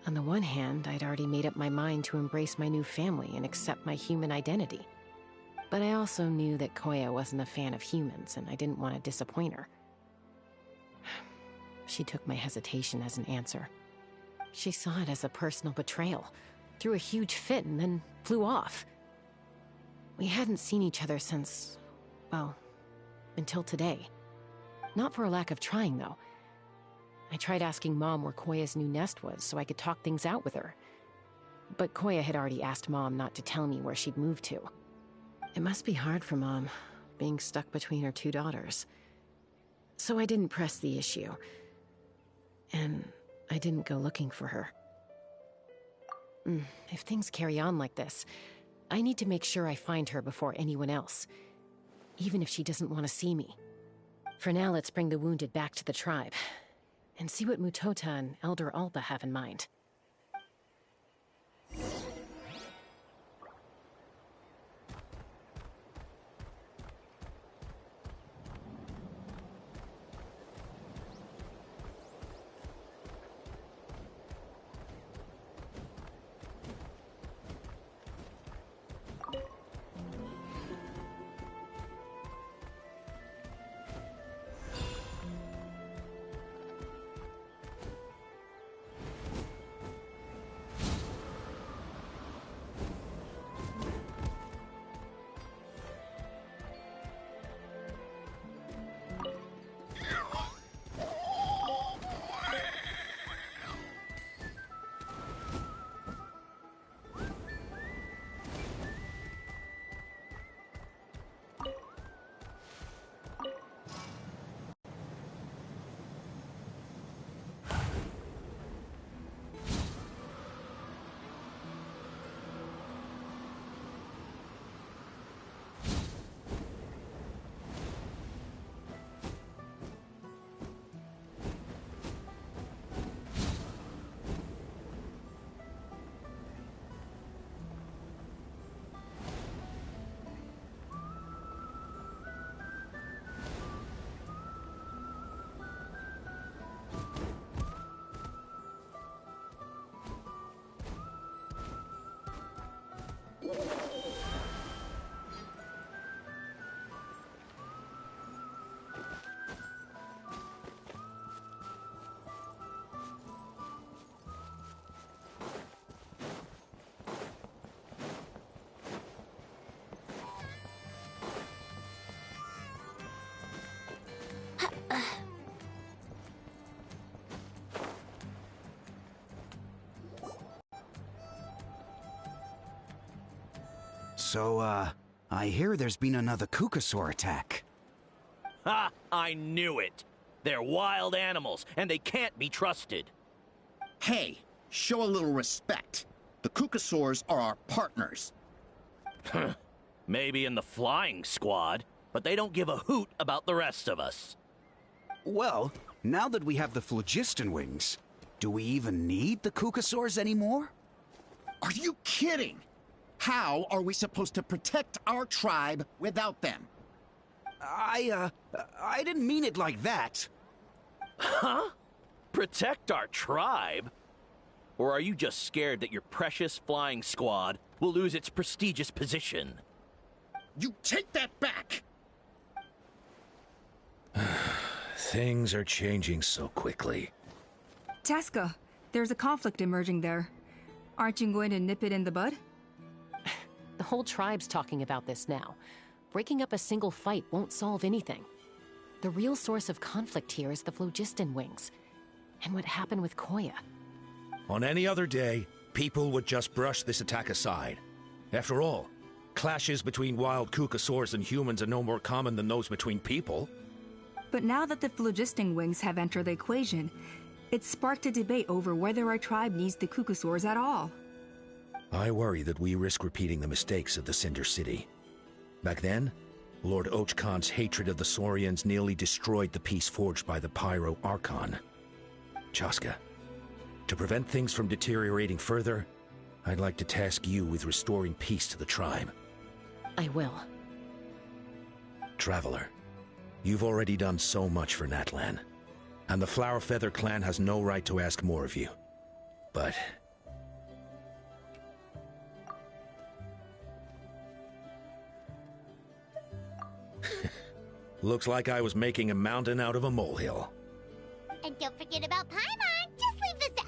On the one hand, I'd already made up my mind to embrace my new family and accept my human identity. But I also knew that Koya wasn't a fan of humans, and I didn't want to disappoint her. She took my hesitation as an answer. She saw it as a personal betrayal, threw a huge fit, and then flew off. We hadn't seen each other since, well, until today. Not for a lack of trying, though. I tried asking Mom where Koya's new nest was so I could talk things out with her. But Koya had already asked Mom not to tell me where she'd moved to. It must be hard for Mom, being stuck between her two daughters. So I didn't press the issue. And I didn't go looking for her. If things carry on like this, I need to make sure I find her before anyone else, even if she doesn't want to see me. For now, let's bring the wounded back to the tribe, and see what Mutota and Elder Alba have in mind. So, I hear there's been another Kukasaur attack. Ha! I knew it! They're wild animals, and they can't be trusted. Hey, show a little respect. The Kukasaurs are our partners. Maybe in the flying squad, but they don't give a hoot about the rest of us. Well, now that we have the phlogiston wings, do we even need the Kukasaurs anymore? Are you kidding? How are we supposed to protect our tribe without them? I didn't mean it like that. Huh? Protect our tribe? Or are you just scared that your precious flying squad will lose its prestigious position? You take that back! Things are changing so quickly. Chaska, there's a conflict emerging there. Aren't you going to nip it in the bud? The whole tribe's talking about this now. Breaking up a single fight won't solve anything. The real source of conflict here is the phlogiston wings, and what happened with Koya. On any other day, people would just brush this attack aside. After all, clashes between wild Kukasaurs and humans are no more common than those between people. But now that the phlogiston wings have entered the equation, it's sparked a debate over whether our tribe needs the Kukasaurs at all. I worry that we risk repeating the mistakes of the Cinder City. Back then, Lord Ochkon's hatred of the Saurians nearly destroyed the peace forged by the Pyro Archon. Chaska, to prevent things from deteriorating further, I'd like to task you with restoring peace to the tribe. I will. Traveler, you've already done so much for Natlan, and the Flower Feather clan has no right to ask more of you. But looks like I was making a mountain out of a molehill. And don't forget about Paimon! Just leave this to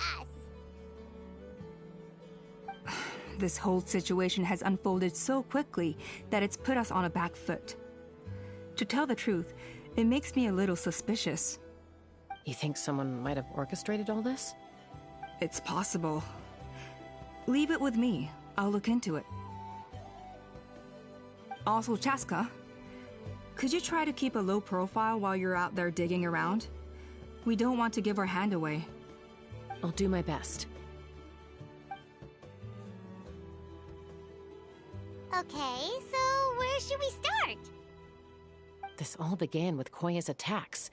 us! This whole situation has unfolded so quickly that it's put us on a back foot. To tell the truth, it makes me a little suspicious. You think someone might have orchestrated all this? It's possible. Leave it with me. I'll look into it. Also, Chaska, could you try to keep a low profile while you're out there digging around? We don't want to give our hand away. I'll do my best. Okay, so where should we start? This all began with Koya's attacks.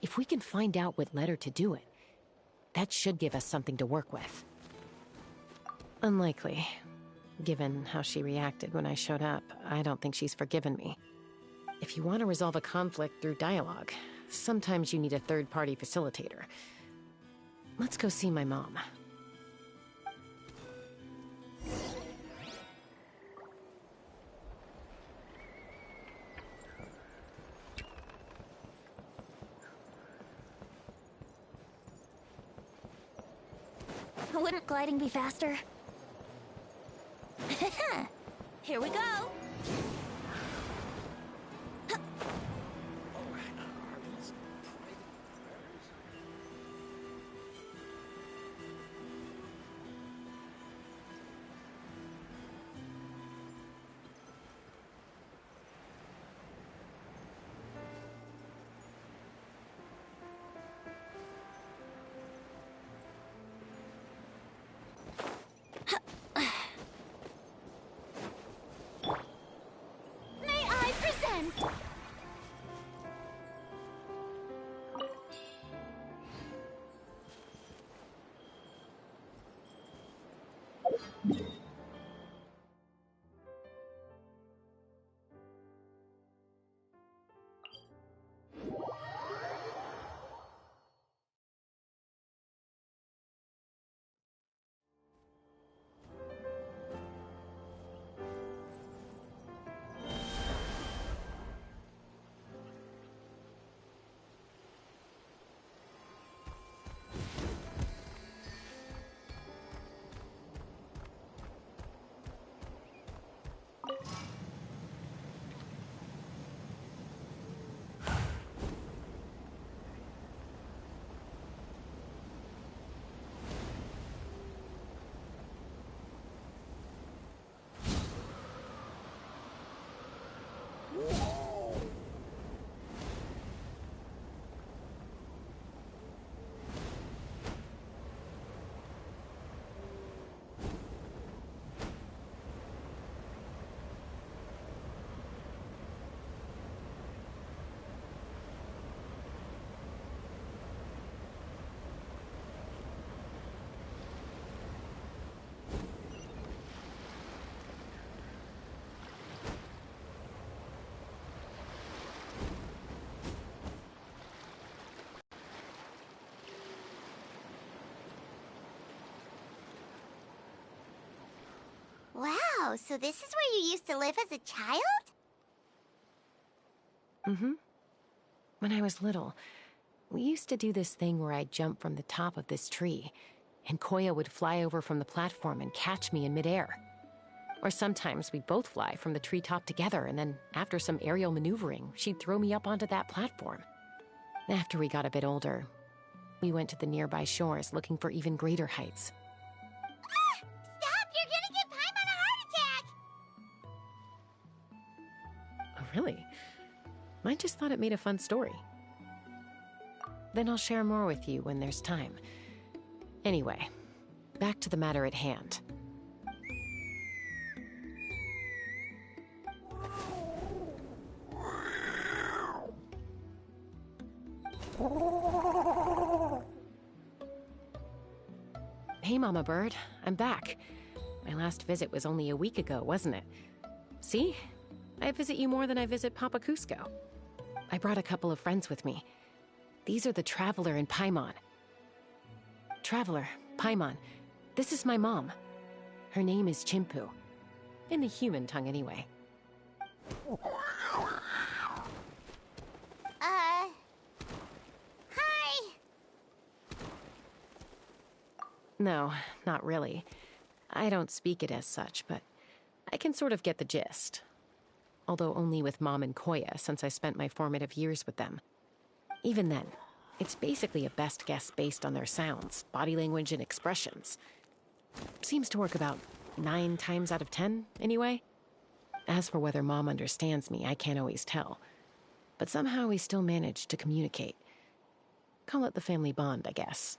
If we can find out what led her to do it, that should give us something to work with. Unlikely. Given how she reacted when I showed up, I don't think she's forgiven me. If you want to resolve a conflict through dialogue, sometimes you need a third-party facilitator. Let's go see my mom. Wouldn't gliding be faster? Here we go! May I present? Wow, so this is where you used to live as a child? Mm-hmm. When I was little, we used to do this thing where I'd jump from the top of this tree, and Koya would fly over from the platform and catch me in midair. Or sometimes we'd both fly from the treetop together, and then after some aerial maneuvering, she'd throw me up onto that platform. After we got a bit older, we went to the nearby shores looking for even greater heights. Ah! Stop! You're gonna give Paimon a heart attack! Oh, really? I just thought it made a fun story. Then I'll share more with you when there's time. Anyway, back to the matter at hand. Hey, Mama Bird, I'm back. My last visit was only a week ago, wasn't it? See? I visit you more than I visit Papa Cusco. I brought a couple of friends with me. These are the Traveler and Paimon. Traveler, Paimon, this is my mom. Her name is Chimpu. In the human tongue, anyway. Hi! No, not really. I don't speak it as such, but I can sort of get the gist. Although only with Mom and Koya, since I spent my formative years with them. Even then, it's basically a best guess based on their sounds, body language, and expressions. Seems to work about 9 times out of 10, anyway. As for whether Mom understands me, I can't always tell. But somehow we still manage to communicate. Call it the family bond, I guess.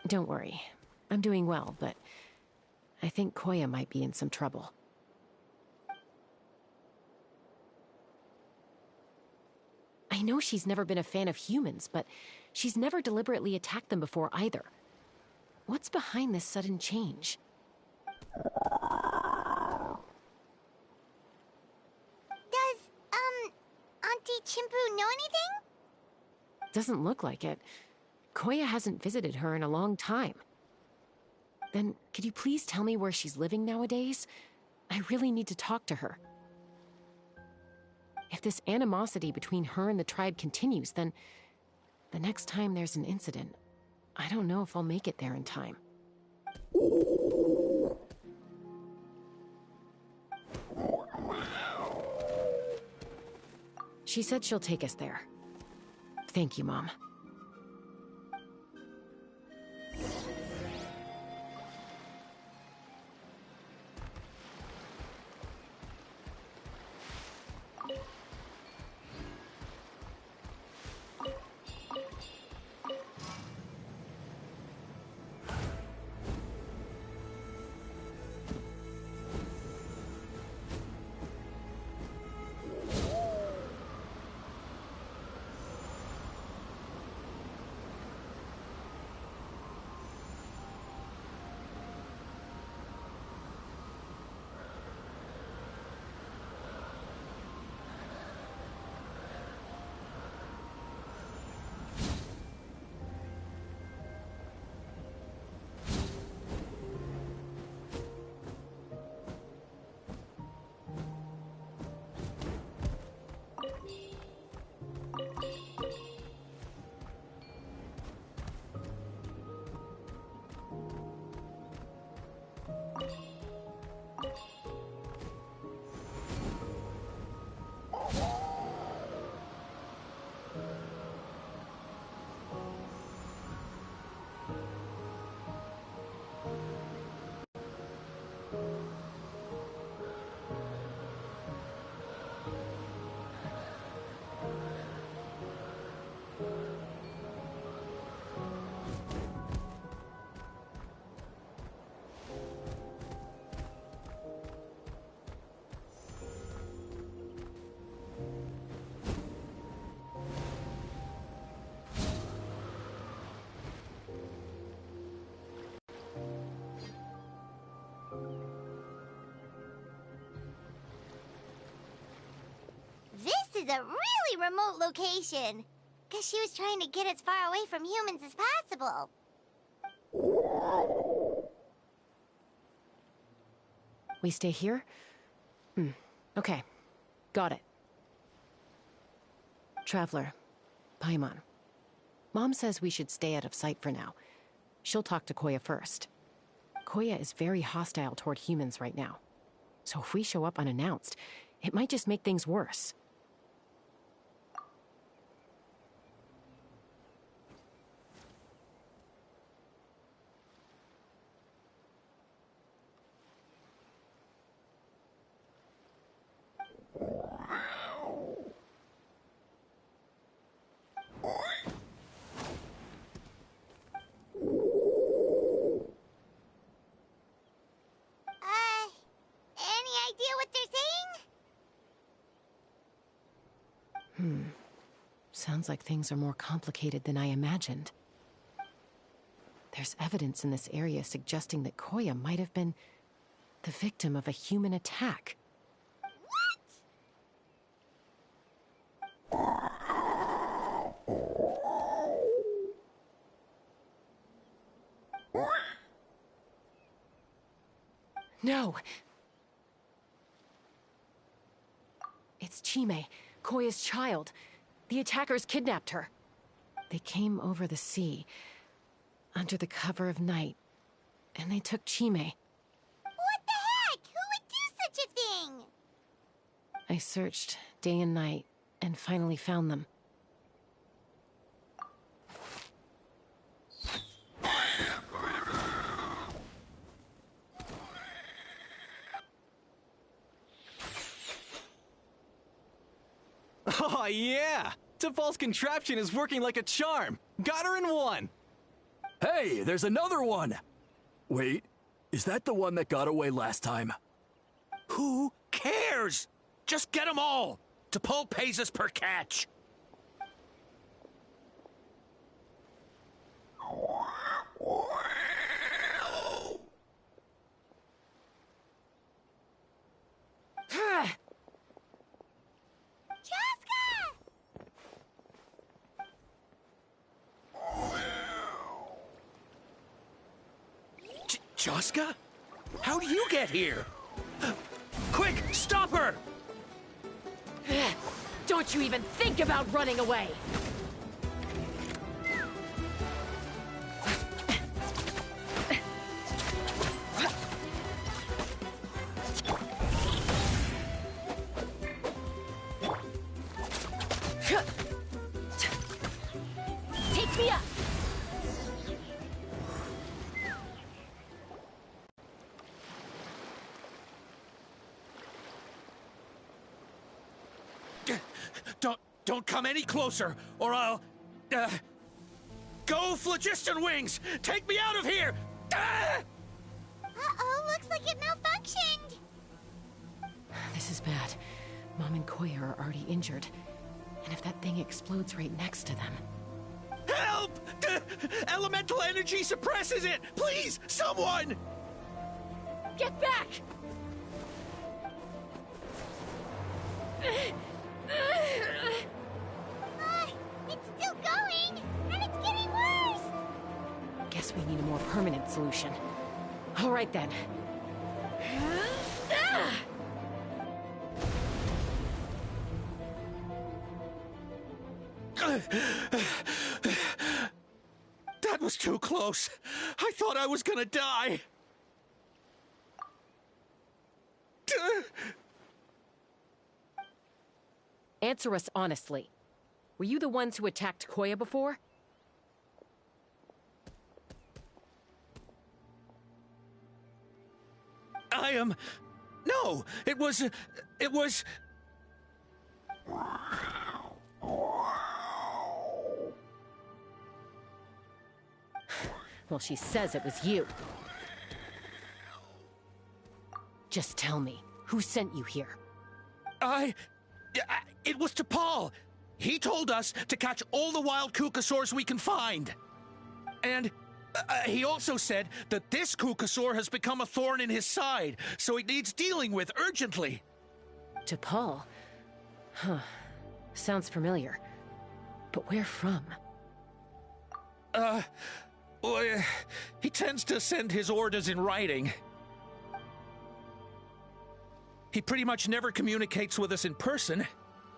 Don't worry. I'm doing well, but I think Koya might be in some trouble. I know she's never been a fan of humans, but she's never deliberately attacked them before either. What's behind this sudden change? Does, Auntie Chimpu know anything? Doesn't look like it. Koya hasn't visited her in a long time. Then, could you please tell me where she's living nowadays? I really need to talk to her. If this animosity between her and the tribe continues, then the next time there's an incident, I don't know if I'll make it there in time. She said she'll take us there. Thank you, Mom. This is a really remote location. Guess she was trying to get as far away from humans as possible. We stay here? Okay. Got it. Traveler. Paimon. Mom says we should stay out of sight for now. She'll talk to Koya first. Koya is very hostile toward humans right now. So if we show up unannounced, it might just make things worse. Any idea what they're saying? Sounds like things are more complicated than I imagined. There's evidence in this area suggesting that Koya might have been the victim of a human attack. No! It's Chime, Koya's child. The attackers kidnapped her. They came over the sea, under the cover of night, and they took Chime. What the heck? Who would do such a thing? I searched day and night, and finally found them. Oh, yeah! T'Pol's contraption is working like a charm! Got her in one! Hey, there's another one! Wait, is that the one that got away last time? Who cares? Just get them all! T'Pol pays us per catch. Joska? How'd you get here? Quick, stop her! Don't you even think about running away! Take me up! Don't come any closer, or I'll... Go, Phlogiston Wings! Take me out of here! Uh-oh, looks like it malfunctioned. This is bad. Mom and Koya are already injured. And if that thing explodes right next to them... Help! Elemental energy suppresses it! Please, someone! Get back! It's still going, and it's getting worse. Guess we need a more permanent solution. All right, then. That was too close. I thought I was gonna die. Answer us honestly. Were you the ones who attacked Koya before? I am... No, it was... Well, she says it was you. Just tell me, who sent you here? It was T'Pol. He told us to catch all the wild Kukasaurs we can find. And he also said that this Kukasaur has become a thorn in his side, so it needs dealing with urgently. T'Pol? Huh. Sounds familiar. But where from? Well, he tends to send his orders in writing. He pretty much never communicates with us in person.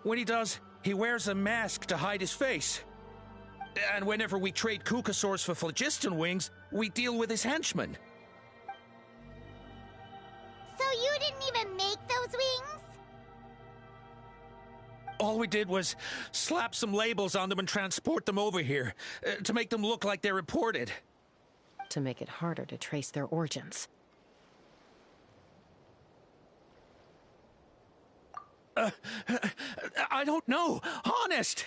When he does, he wears a mask to hide his face. And whenever we trade Kukasaurs for phlogiston wings, we deal with his henchmen. So you didn't even make those wings? All we did was slap some labels on them and transport them over here, to make them look like they're imported. To make it harder to trace their origins. I don't know, honest!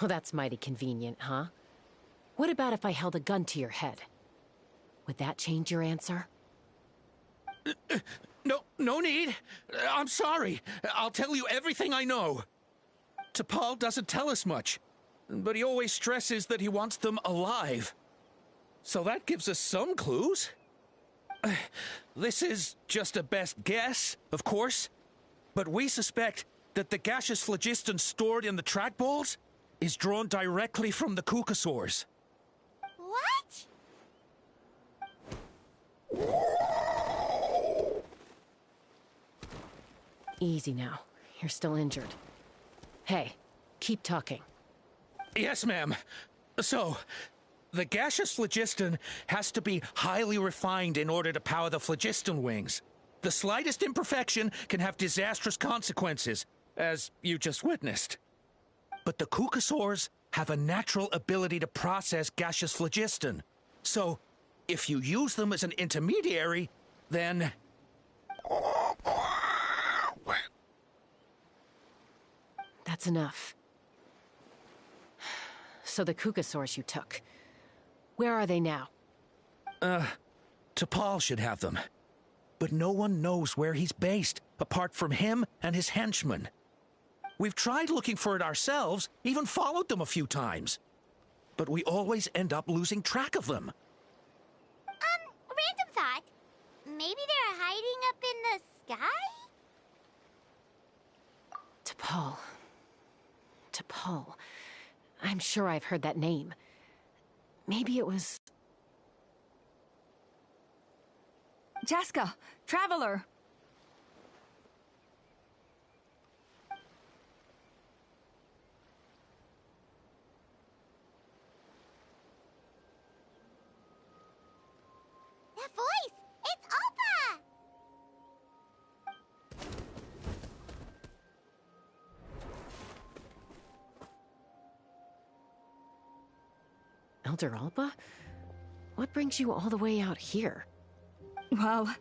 Well, that's mighty convenient, huh? What about if I held a gun to your head? Would that change your answer? No need. I'm sorry. I'll tell you everything I know. T'Pol doesn't tell us much, but he always stresses that he wants them alive. So that gives us some clues. This is just a best guess, of course, but we suspect that the gaseous phlogiston stored in the trackballs is drawn directly from the Kukasaurs. What? Easy now. You're still injured. Hey, keep talking. Yes, ma'am. So, the gaseous phlogiston has to be highly refined in order to power the phlogiston wings. The slightest imperfection can have disastrous consequences, as you just witnessed. But the Kukasaurs have a natural ability to process gaseous phlogiston. So, if you use them as an intermediary, then... That's enough. So the Kukasaurs you took, where are they now? T'Pol should have them. But no one knows where he's based, apart from him and his henchmen. We've tried looking for it ourselves, even followed them a few times. But we always end up losing track of them. Random thought. Maybe they're hiding up in the sky? T'Pol. T'Pol. I'm sure I've heard that name. Maybe it was... Jaska, Traveler! That voice! It's Alpa! Elder Alba? What brings you all the way out here? Well,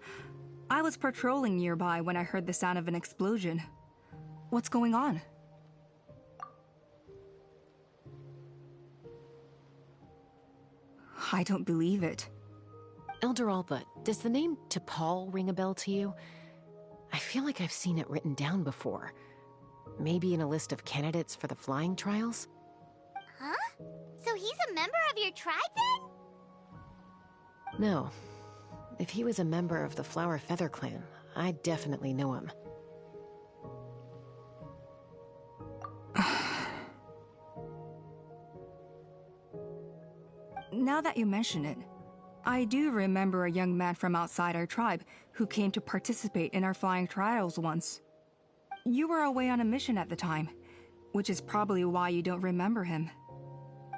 I was patrolling nearby when I heard the sound of an explosion. What's going on? I don't believe it. Elder Alba, does the name T'Pol ring a bell to you? I feel like I've seen it written down before. Maybe in a list of candidates for the flying trials? Huh? So he's a member of your tribe then? No. If he was a member of the Flower Feather clan, I'd definitely know him. Now that you mention it, I do remember a young man from outside our tribe who came to participate in our flying trials once. You were away on a mission at the time, which is probably why you don't remember him.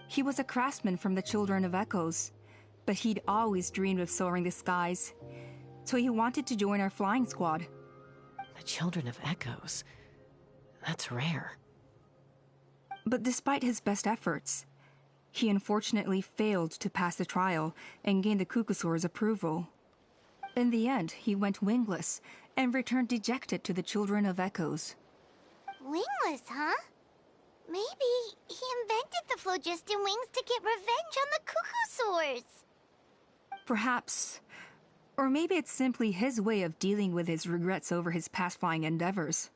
He was a craftsman from the Children of Echoes, but he'd always dreamed of soaring the skies, so he wanted to join our flying squad. The Children of Echoes? That's rare. But despite his best efforts, he unfortunately failed to pass the trial and gain the Kukasaur's approval. In the end, he went wingless and returned dejected to the Children of Echoes. Wingless, huh? Maybe he invented the phlogiston wings to get revenge on the Kukasaurs. Perhaps. Or maybe it's simply his way of dealing with his regrets over his past flying endeavors.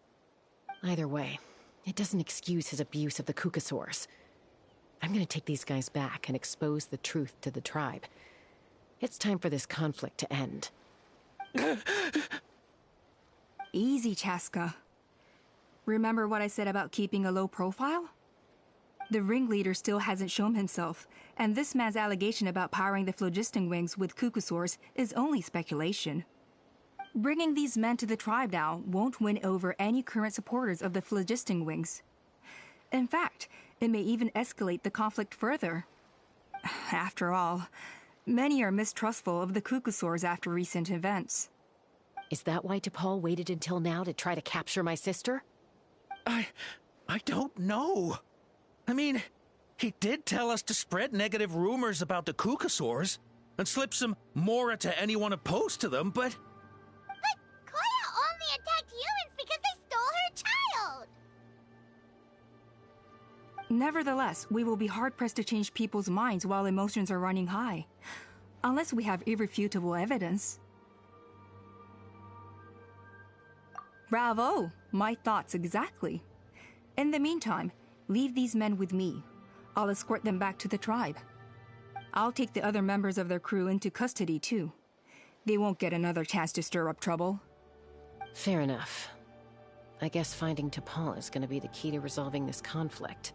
Either way, it doesn't excuse his abuse of the Kukasaurs. I'm gonna take these guys back and expose the truth to the tribe. It's time for this conflict to end. Easy, Chaska. Remember what I said about keeping a low profile? The ringleader still hasn't shown himself, and this man's allegation about powering the phlogiston wings with cucosaurs is only speculation. Bringing these men to the tribe now won't win over any current supporters of the phlogiston wings. In fact, it may even escalate the conflict further. After all, many are mistrustful of the cucosaurs after recent events. Is that why T'Pol waited until now to try to capture my sister? I don't know. I mean, he did tell us to spread negative rumors about the cucosaurs and slip some Mora to anyone opposed to them, but... But Koya only attacked humans because they stole her child! Nevertheless, we will be hard-pressed to change people's minds while emotions are running high. Unless we have irrefutable evidence. Bravo! My thoughts exactly. In the meantime, leave these men with me. I'll escort them back to the tribe. I'll take the other members of their crew into custody, too. They won't get another chance to stir up trouble. Fair enough. I guess finding T'Pol is going to be the key to resolving this conflict.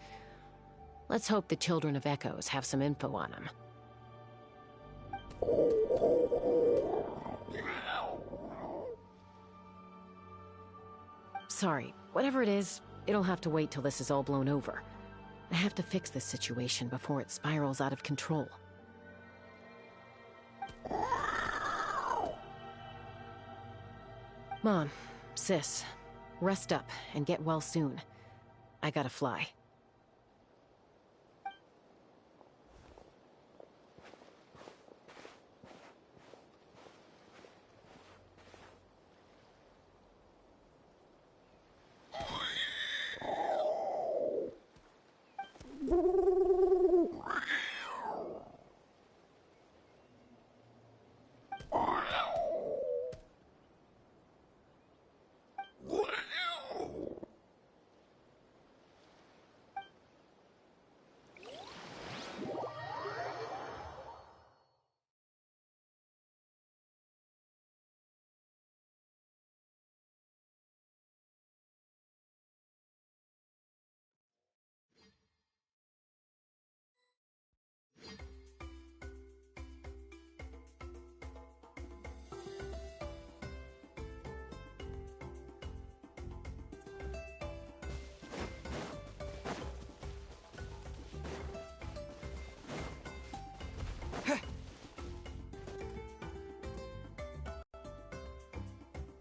Let's hope the Children of Echoes have some info on him. Sorry, whatever it is, it'll have to wait till this is all blown over. I have to fix this situation before it spirals out of control. Mom, Sis, rest up and get well soon. I gotta fly.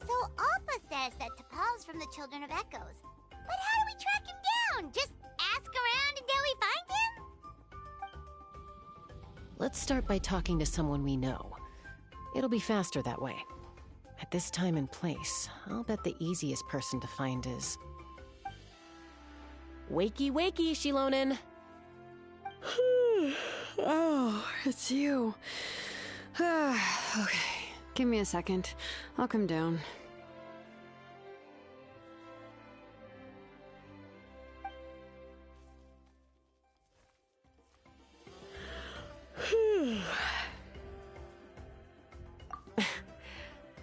So Alpha says that T'Pol's from the Children of Echoes. But how do we track him down? Just ask around until we find him? Let's start by talking to someone we know. It'll be faster that way. At this time and place, I'll bet the easiest person to find is... Wakey, wakey, Shilonen! Oh, it's you. Okay, give me a second. I'll come down.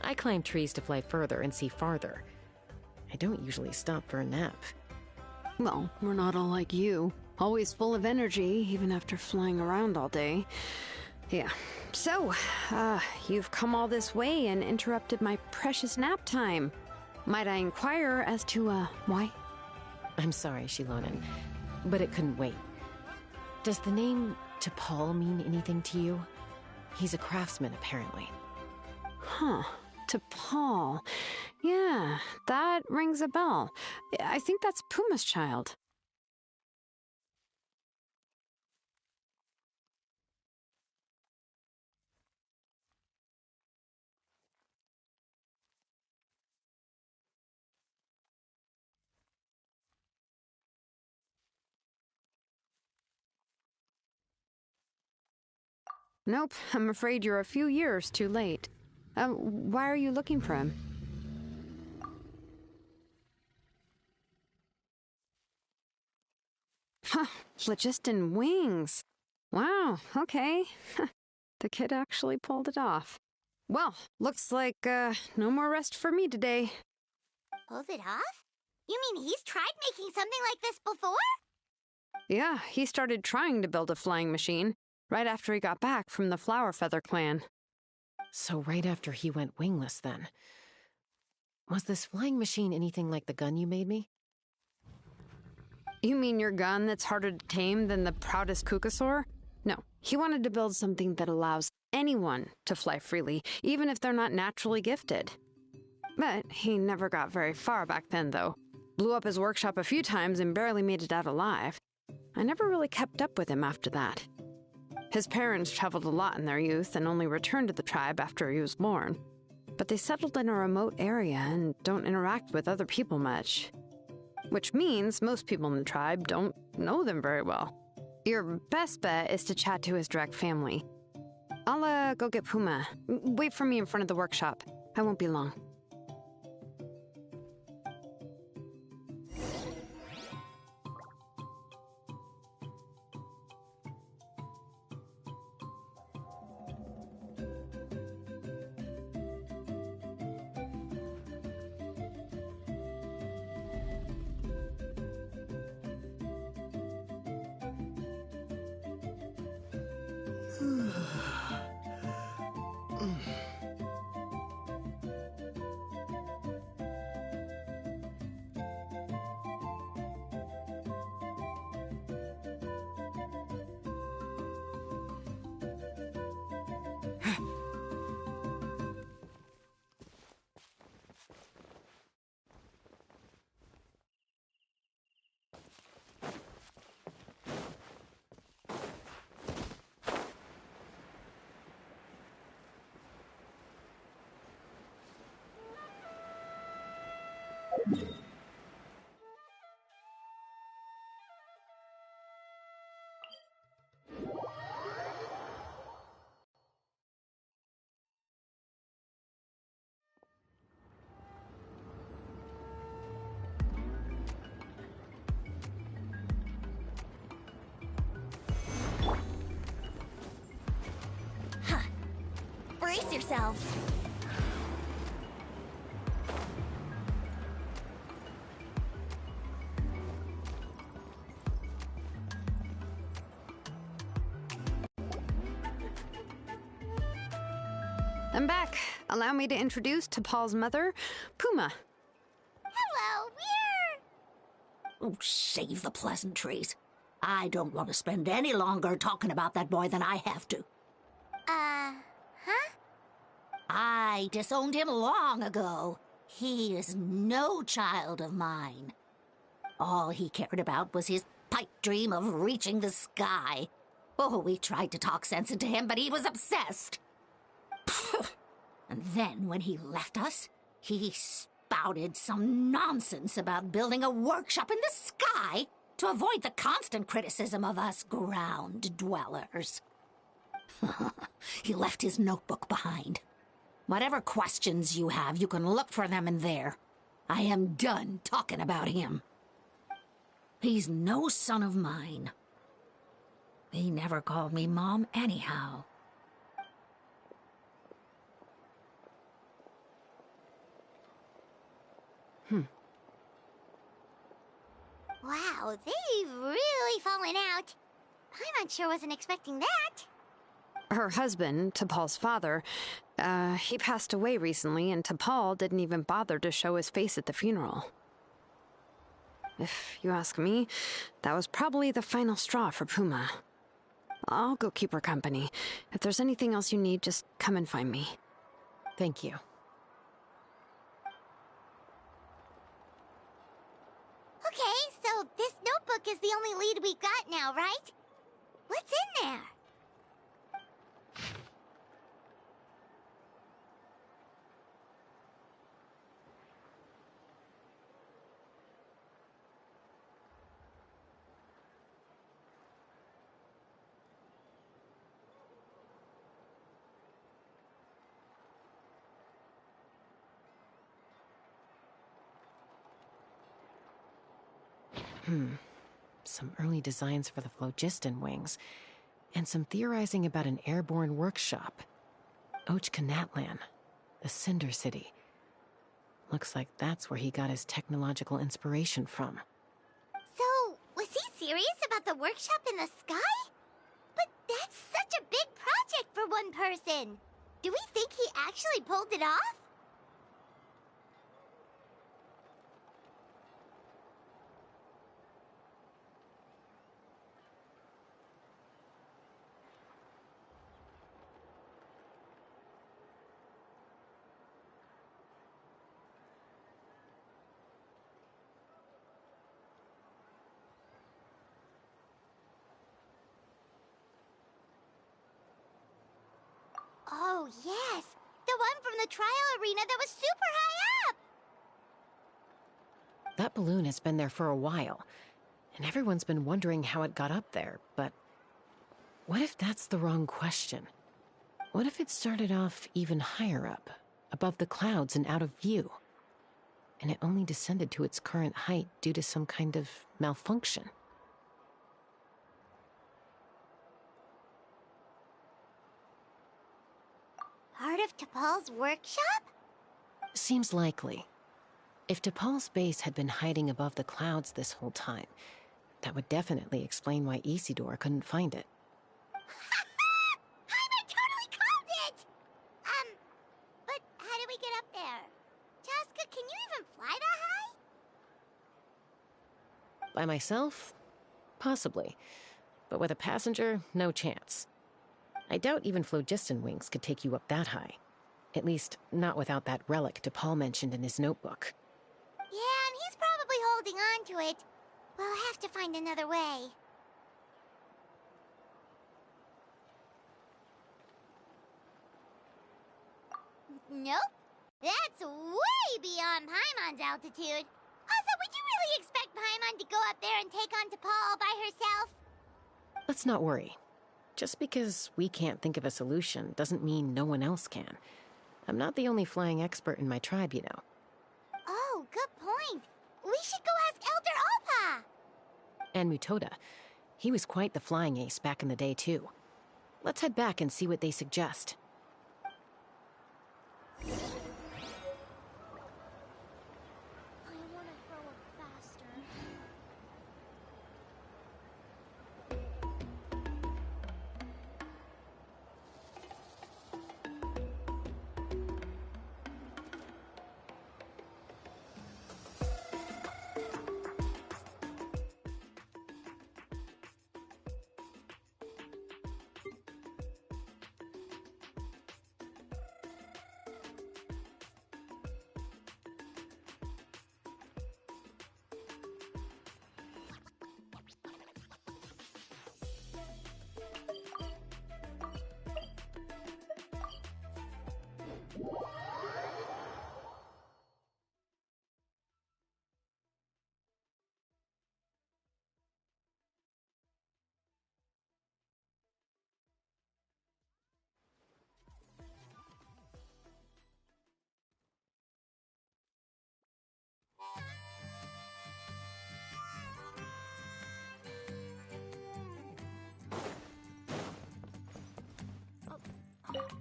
I climb trees to fly further and see farther. I don't usually stop for a nap. Well, we're not all like you. Always full of energy, even after flying around all day. Yeah. So, you've come all this way and interrupted my precious nap time. Might I inquire as to, why? I'm sorry, Shilonen, but it couldn't wait. Does the name T'Pol mean anything to you? He's a craftsman, apparently. Huh. T'Pol. Yeah, that rings a bell. I think that's Puma's child. Nope, I'm afraid you're a few years too late. Why are you looking for him? Huh, phlogiston wings. Wow, okay. The kid actually pulled it off. Well, looks like, no more rest for me today. Pulled it off? You mean he's tried making something like this before? Yeah, he started trying to build a flying machine right after he got back from the Flower Feather clan. So right after he went wingless, then. Was this flying machine anything like the gun you made me? You mean your gun that's harder to tame than the proudest Kukasaur? No, he wanted to build something that allows anyone to fly freely, even if they're not naturally gifted. But he never got very far back then, though. Blew up his workshop a few times and barely made it out alive. I never really kept up with him after that. His parents traveled a lot in their youth and only returned to the tribe after he was born. But they settled in a remote area and don't interact with other people much. Which means most people in the tribe don't know them very well. Your best bet is to chat to his direct family. I'll go get Puma. Wait for me in front of the workshop. I won't be long. Brace yourselves. I'm back. Allow me to introduce T'Pol's mother, Puma. Hello, Oh, save the pleasantries. I don't want to spend any longer talking about that boy than I have to. Huh? I disowned him long ago. He is no child of mine. All he cared about was his pipe dream of reaching the sky. Oh, we tried to talk sense into him, but he was obsessed. And then when he left us, he spouted some nonsense about building a workshop in the sky to avoid the constant criticism of us ground dwellers. He left his notebook behind. Whatever questions you have, you can look for them in there. I am done talking about him. He's no son of mine. He never called me Mom anyhow. Wow, they've really fallen out. Paimon sure wasn't expecting that. Her husband, T'Pol's father, he passed away recently, and T'Pol didn't even bother to show his face at the funeral. If you ask me, that was probably the final straw for Puma. I'll go keep her company. If there's anything else you need, just come and find me. Thank you. Okay, so this notebook is the only lead we got now, right? What's in there? Some early designs for the phlogiston wings, and some theorizing about an airborne workshop. Natlan, the Cinder City. Looks like that's where he got his technological inspiration from. So, was he serious about the workshop in the sky? But that's such a big project for one person. Do we think he actually pulled it off? Oh, yes! The one from the trial arena that was super high up! That balloon has been there for a while, and everyone's been wondering how it got up there, but what if that's the wrong question? What if it started off even higher up, above the clouds and out of view, and it only descended to its current height due to some kind of malfunction? Part of T'Pol's workshop? Seems likely. If T'Pol's base had been hiding above the clouds this whole time, that would definitely explain why Isidore couldn't find it. I totally called it! But how do we get up there? Chaska, can you even fly that high? By myself? Possibly. But with a passenger, no chance. I doubt even phlogiston wings could take you up that high. At least, not without that relic T'Pol mentioned in his notebook. Yeah, and he's probably holding on to it. We'll have to find another way. Nope. That's way beyond Paimon's altitude. Also, would you really expect Paimon to go up there and take on T'Pol all by herself? Let's not worry. Just because we can't think of a solution doesn't mean no one else can. I'm not the only flying expert in my tribe, you know. Oh, good point. We should go ask Elder Alpa. And Mutoda. He was quite the flying ace back in the day, too. Let's head back and see what they suggest.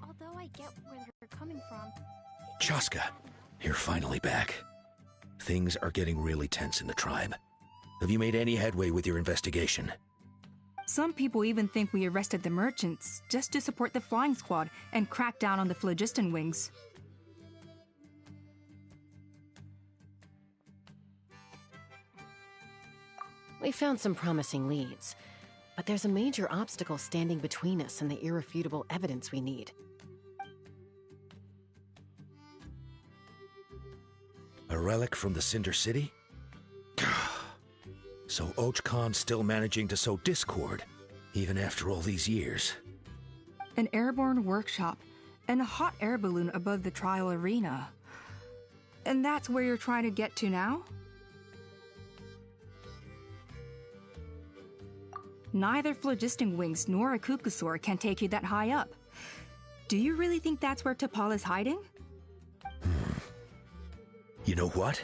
Although I get where they're coming from. Chaska, you're finally back. Things are getting really tense in the tribe. Have you made any headway with your investigation? Some people even think we arrested the merchants just to support the flying squad and crack down on the phlogiston wings. We found some promising leads, but there's a major obstacle standing between us and the irrefutable evidence we need. A relic from the Cinder City? So Och Khan's still managing to sow discord, even after all these years. An airborne workshop and a hot air balloon above the trial arena. And that's where you're trying to get to now? Neither phlogiston wings nor a cuckoosaur can take you that high up. Do you really think that's where T'Pol is hiding? You know what?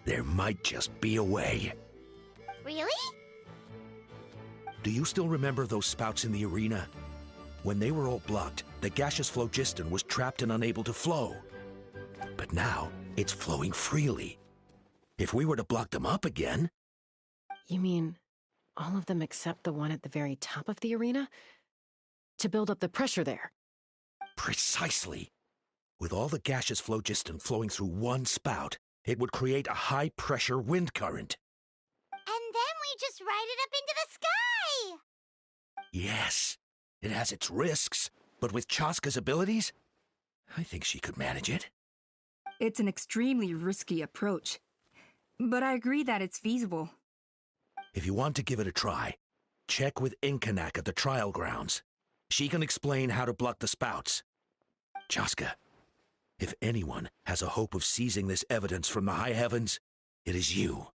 There might just be a way. Really? Do you still remember those spouts in the arena? When they were all blocked, the gaseous phlogiston was trapped and unable to flow. But now, it's flowing freely. If we were to block them up again... You mean All of them except the one at the very top of the arena? To build up the pressure there. Precisely. With all the gaseous phlogiston flowing through one spout, it would create a high-pressure wind current. And then we just ride it up into the sky! Yes, it has its risks, but with Chaska's abilities, I think she could manage it. It's an extremely risky approach, but I agree that it's feasible. If you want to give it a try, check with Inkanak at the trial grounds. She can explain how to block the spouts. Chaska, if anyone has a hope of seizing this evidence from the high heavens, it is you.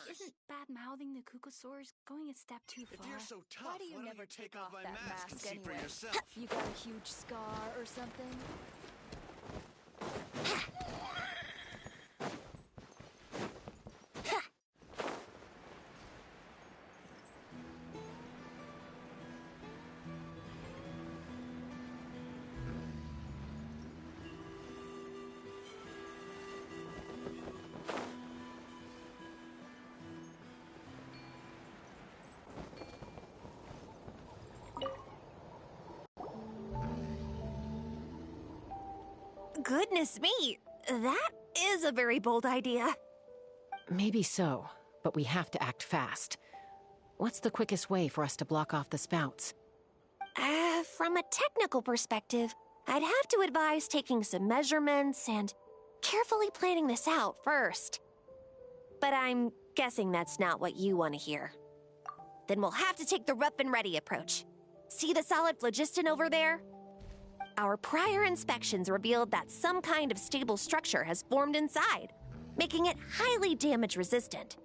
Isn't bad-mouthing the Kukusaurs going a step too far? If you're so tough, why do you never take off my that mask and see anyway? for yourself? You got a huge scar or something? Goodness me, that is a very bold idea. Maybe so, but we have to act fast. What's the quickest way for us to block off the spouts? From a technical perspective, I'd have to advise taking some measurements and carefully planning this out first. But I'm guessing that's not what you want to hear. Then we'll have to take the rough and ready approach. See the solid phlogiston over there? Our prior inspections revealed that some kind of stable structure has formed inside, making it highly damage resistant.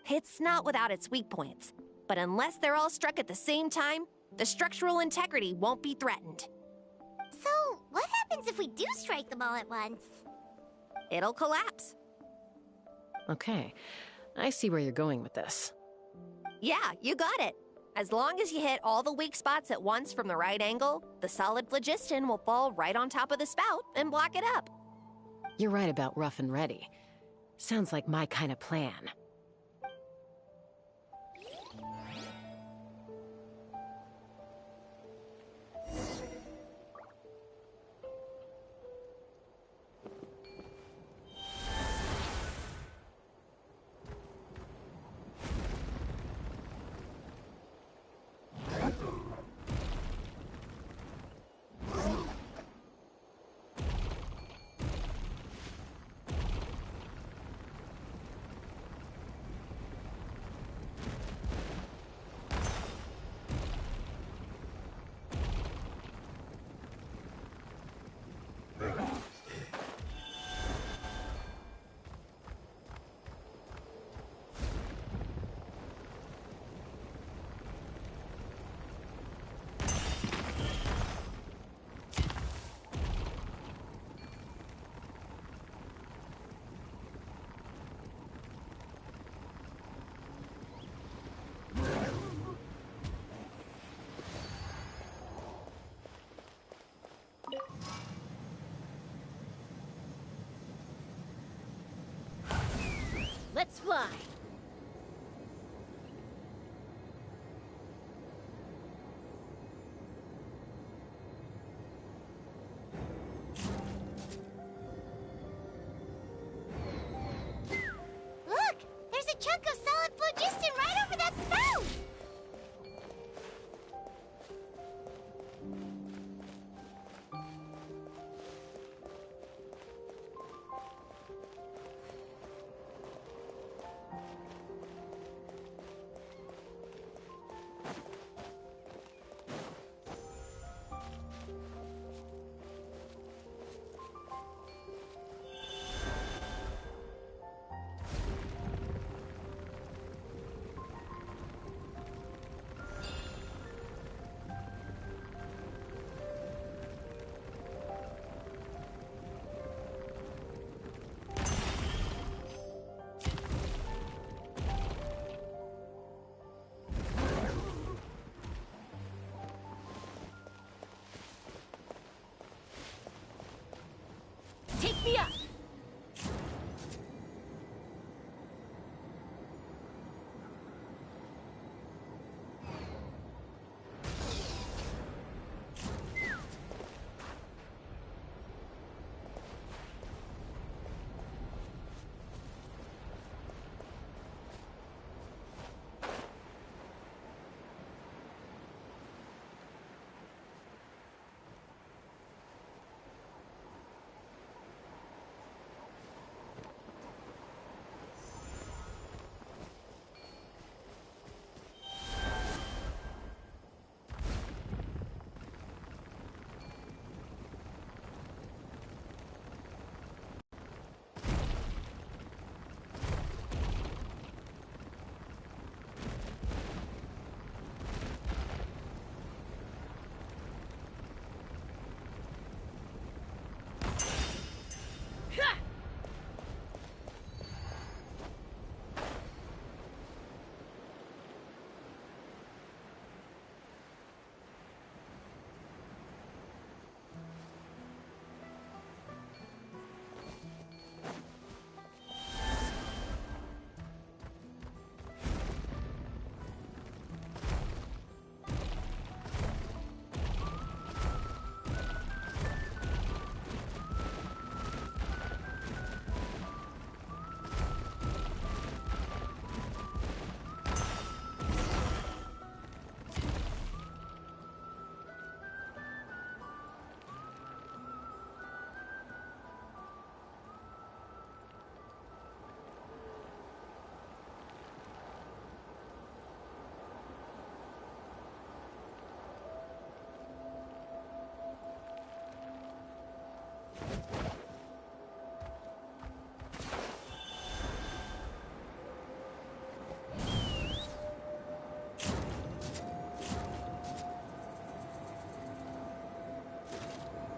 It's not without its weak points, but unless they're all struck at the same time, the structural integrity won't be threatened. So, what happens if we do strike them all at once? It'll collapse. Okay, I see where you're going with this. Yeah, you got it. As long as you hit all the weak spots at once from the right angle, the solid phlogiston will fall right on top of the spout and block it up. You're right about rough and ready. Sounds like my kind of plan. Let's fly! Look! There's a chunk of solid phlogiston right over that spout!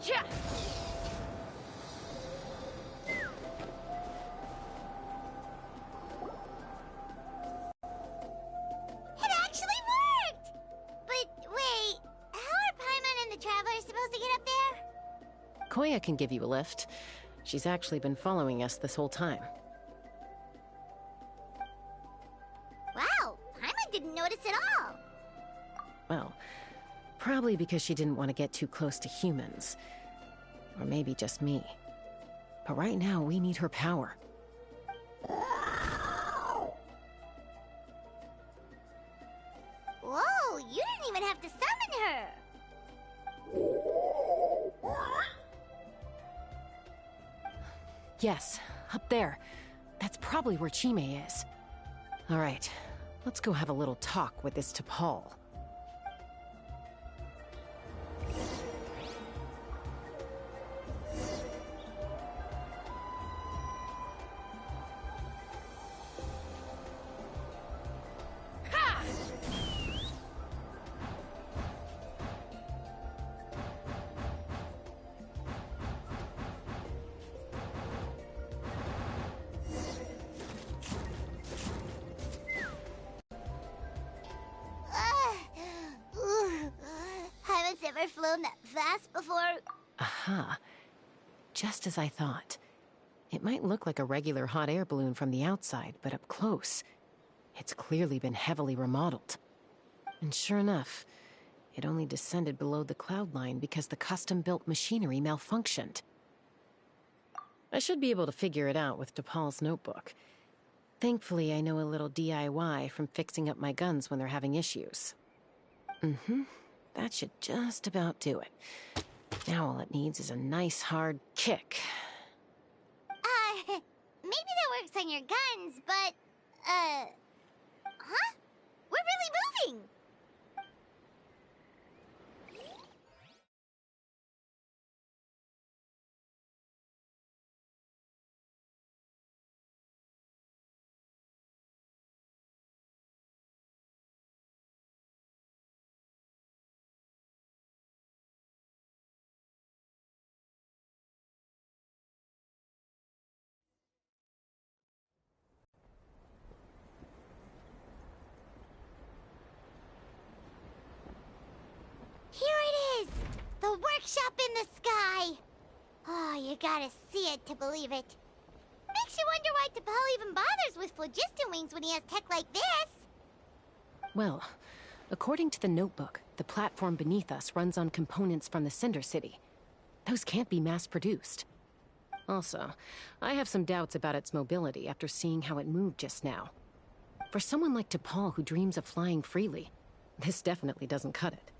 Yeah. It actually worked! But wait, how are Paimon and the Travelers supposed to get up there? Koya can give you a lift. She's actually been following us this whole time. Wow, Paimon didn't notice at all. Well, probably because she didn't want to get too close to humans. Or maybe just me. But right now, we need her power. Whoa, you didn't even have to summon her! Yes, up there. That's probably where Chime is. Alright, let's go have a little talk with this T'Pol. Haven't ever flown that fast before. Aha. Just as I thought. It might look like a regular hot air balloon from the outside, but up close, it's clearly been heavily remodeled. And sure enough, it only descended below the cloud line because the custom-built machinery malfunctioned. I should be able to figure it out with T'Pol's notebook. Thankfully, I know a little DIY from fixing up my guns when they're having issues. That should just about do it. Now all it needs is a nice hard kick. Maybe that works on your guns, but, huh? We're really moving! Here it is! The workshop in the sky! Oh, you gotta see it to believe it. Makes you wonder why T'Pol even bothers with phlogiston wings when he has tech like this. Well, according to the notebook, the platform beneath us runs on components from the Cinder City. Those can't be mass-produced. Also, I have some doubts about its mobility after seeing how it moved just now. For someone like T'Pol who dreams of flying freely, this definitely doesn't cut it.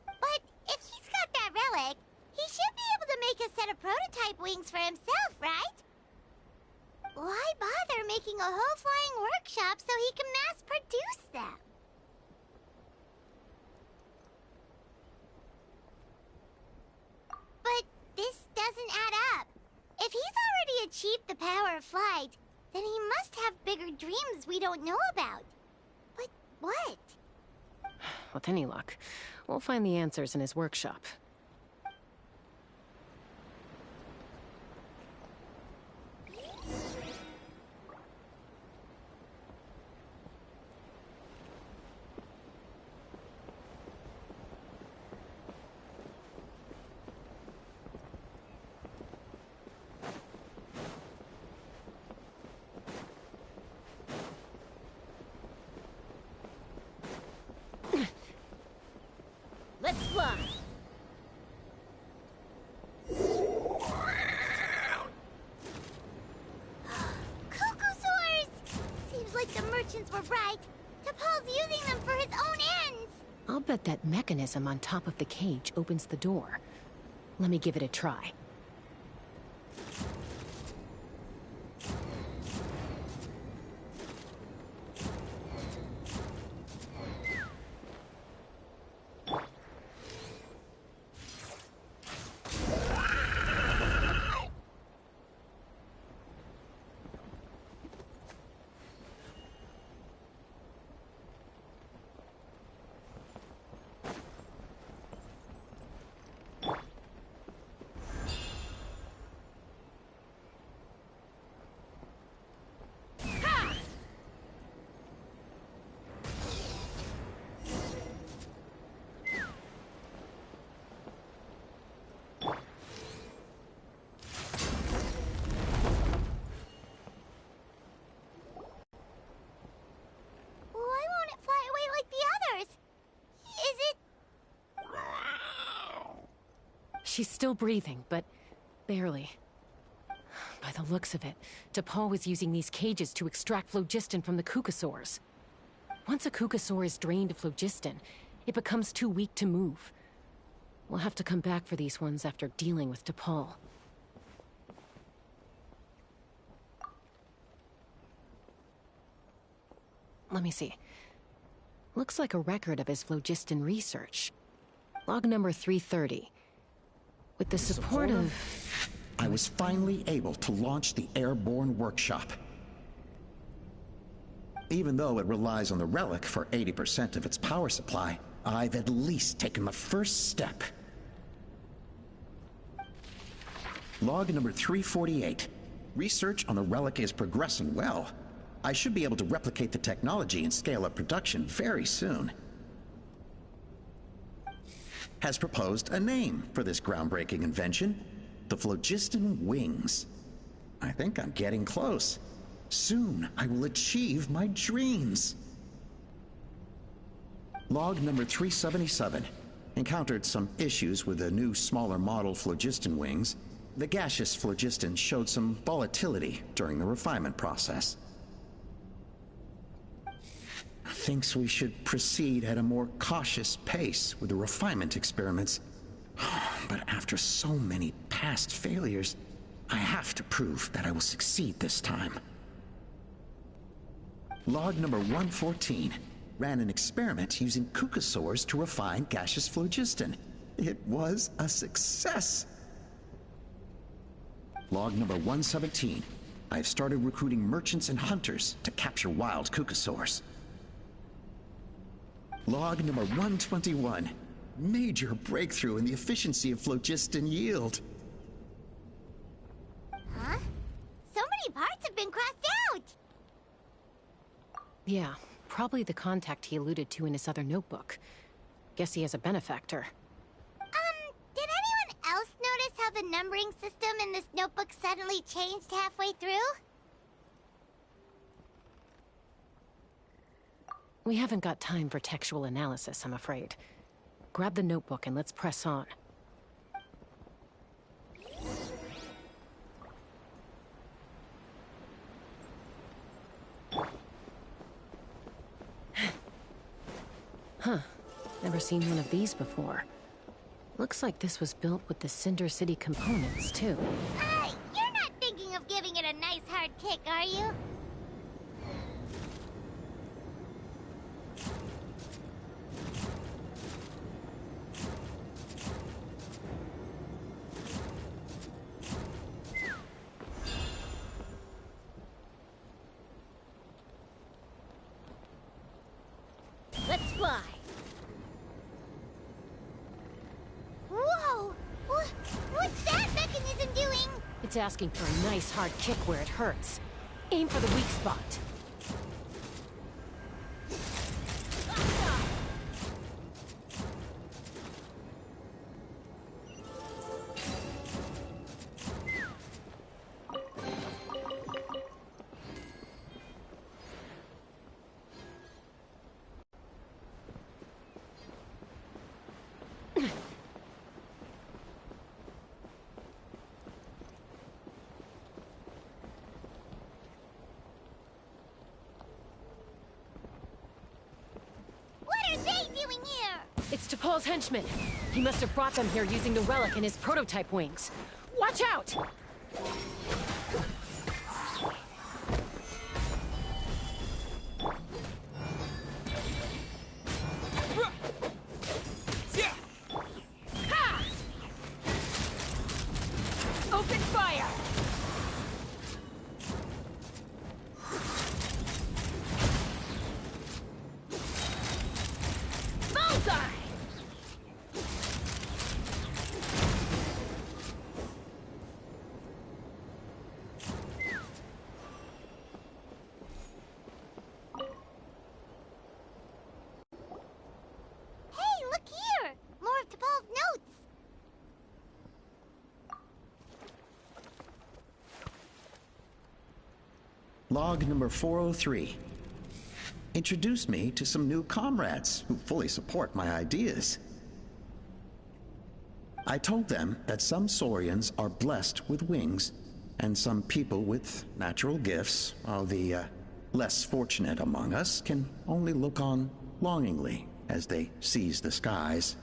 But if he's got that relic, he should be able to make a set of prototype wings for himself, right? Why bother making a whole flying workshop so he can mass-produce them? But this doesn't add up. If he's already achieved the power of flight, then he must have bigger dreams we don't know about. But what? With any luck, we'll find the answers in his workshop. Let's fly. Cuckoosaurs! Seems like the merchants were right. T'Pol's using them for his own ends. I'll bet that mechanism on top of the cage opens the door. Let me give it a try. She's still breathing, but barely. By the looks of it, T'Pol was using these cages to extract phlogiston from the Kukasaurs. Once a Kukasaur is drained of phlogiston, it becomes too weak to move. We'll have to come back for these ones after dealing with T'Pol. Let me see. Looks like a record of his phlogiston research. Log number 330. With the support of... I was finally able to launch the airborne workshop. Even though it relies on the relic for 80% of its power supply, I've at least taken the first step. Log number 348. Research on the relic is progressing well. I should be able to replicate the technology and scale up production very soon. Has proposed a name for this groundbreaking invention: the phlogiston wings. I think I'm getting close. Soon I will achieve my dreams. Log number 377. Encountered some issues with the new smaller model phlogiston wings. The gaseous phlogiston showed some volatility during the refinement process. Thinks we should proceed at a more cautious pace with the refinement experiments. But after so many past failures, I have to prove that I will succeed this time. Log number 114. Ran an experiment using Kukasaurs to refine gaseous phlogiston. It was a success. Log number 117. I've started recruiting merchants and hunters to capture wild Kukasaurs. Log number 121. Major breakthrough in the efficiency of phlogiston yield. Huh? So many parts have been crossed out! Yeah, probably the contact he alluded to in his other notebook. Guess he has a benefactor. Did anyone else notice how the numbering system in this notebook suddenly changed halfway through? We haven't got time for textual analysis, I'm afraid. Grab the notebook and let's press on. Huh. Never seen one of these before. Looks like this was built with the Cinder City components, too. You're not thinking of giving it a nice hard kick, are you? Let's fly. Whoa! What's that mechanism doing? It's asking for a nice hard kick where it hurts. Aim for the weak spot. It's T'Pol's henchman. He must have brought them here using the relic in his prototype wings. Watch out! Ha! Open fire! Bullseye! Log number 403. Introduced me to some new comrades who fully support my ideas. I told them that some Saurians are blessed with wings, and some people with natural gifts, while the less fortunate among us can only look on longingly as they seize the skies.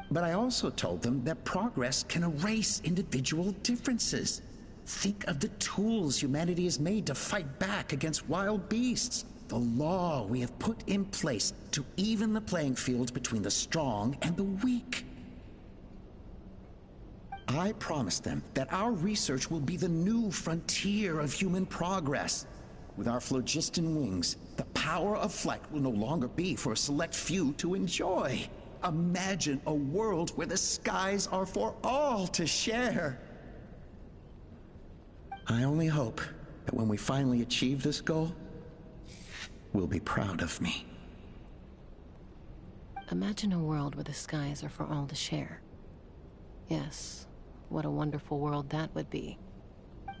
But I also told them that progress can erase individual differences. Think of the tools humanity has made to fight back against wild beasts. The law we have put in place to even the playing field between the strong and the weak. I promised them that our research will be the new frontier of human progress. With our phlogiston wings, the power of flight will no longer be for a select few to enjoy. Imagine a world where the skies are for all to share. I only hope that when we finally achieve this goal, we'll be proud of me. Imagine a world where the skies are for all to share. Yes, what a wonderful world that would be.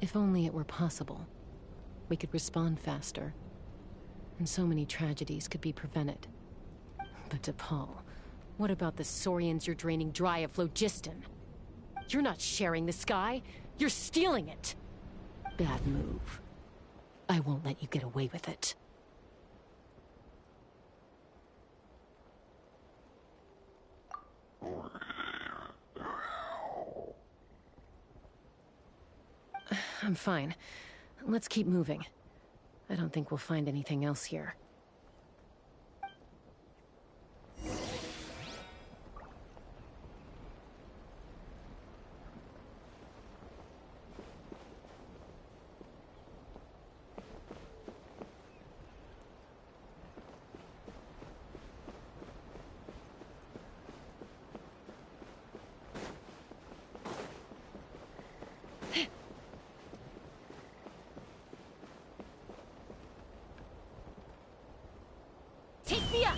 If only it were possible. We could respond faster, and so many tragedies could be prevented. But DePaul, what about the Saurians you're draining dry of phlogiston? You're not sharing the sky, you're stealing it! Bad move. I won't let you get away with it. I'm fine. Let's keep moving. I don't think we'll find anything else here. Take me up!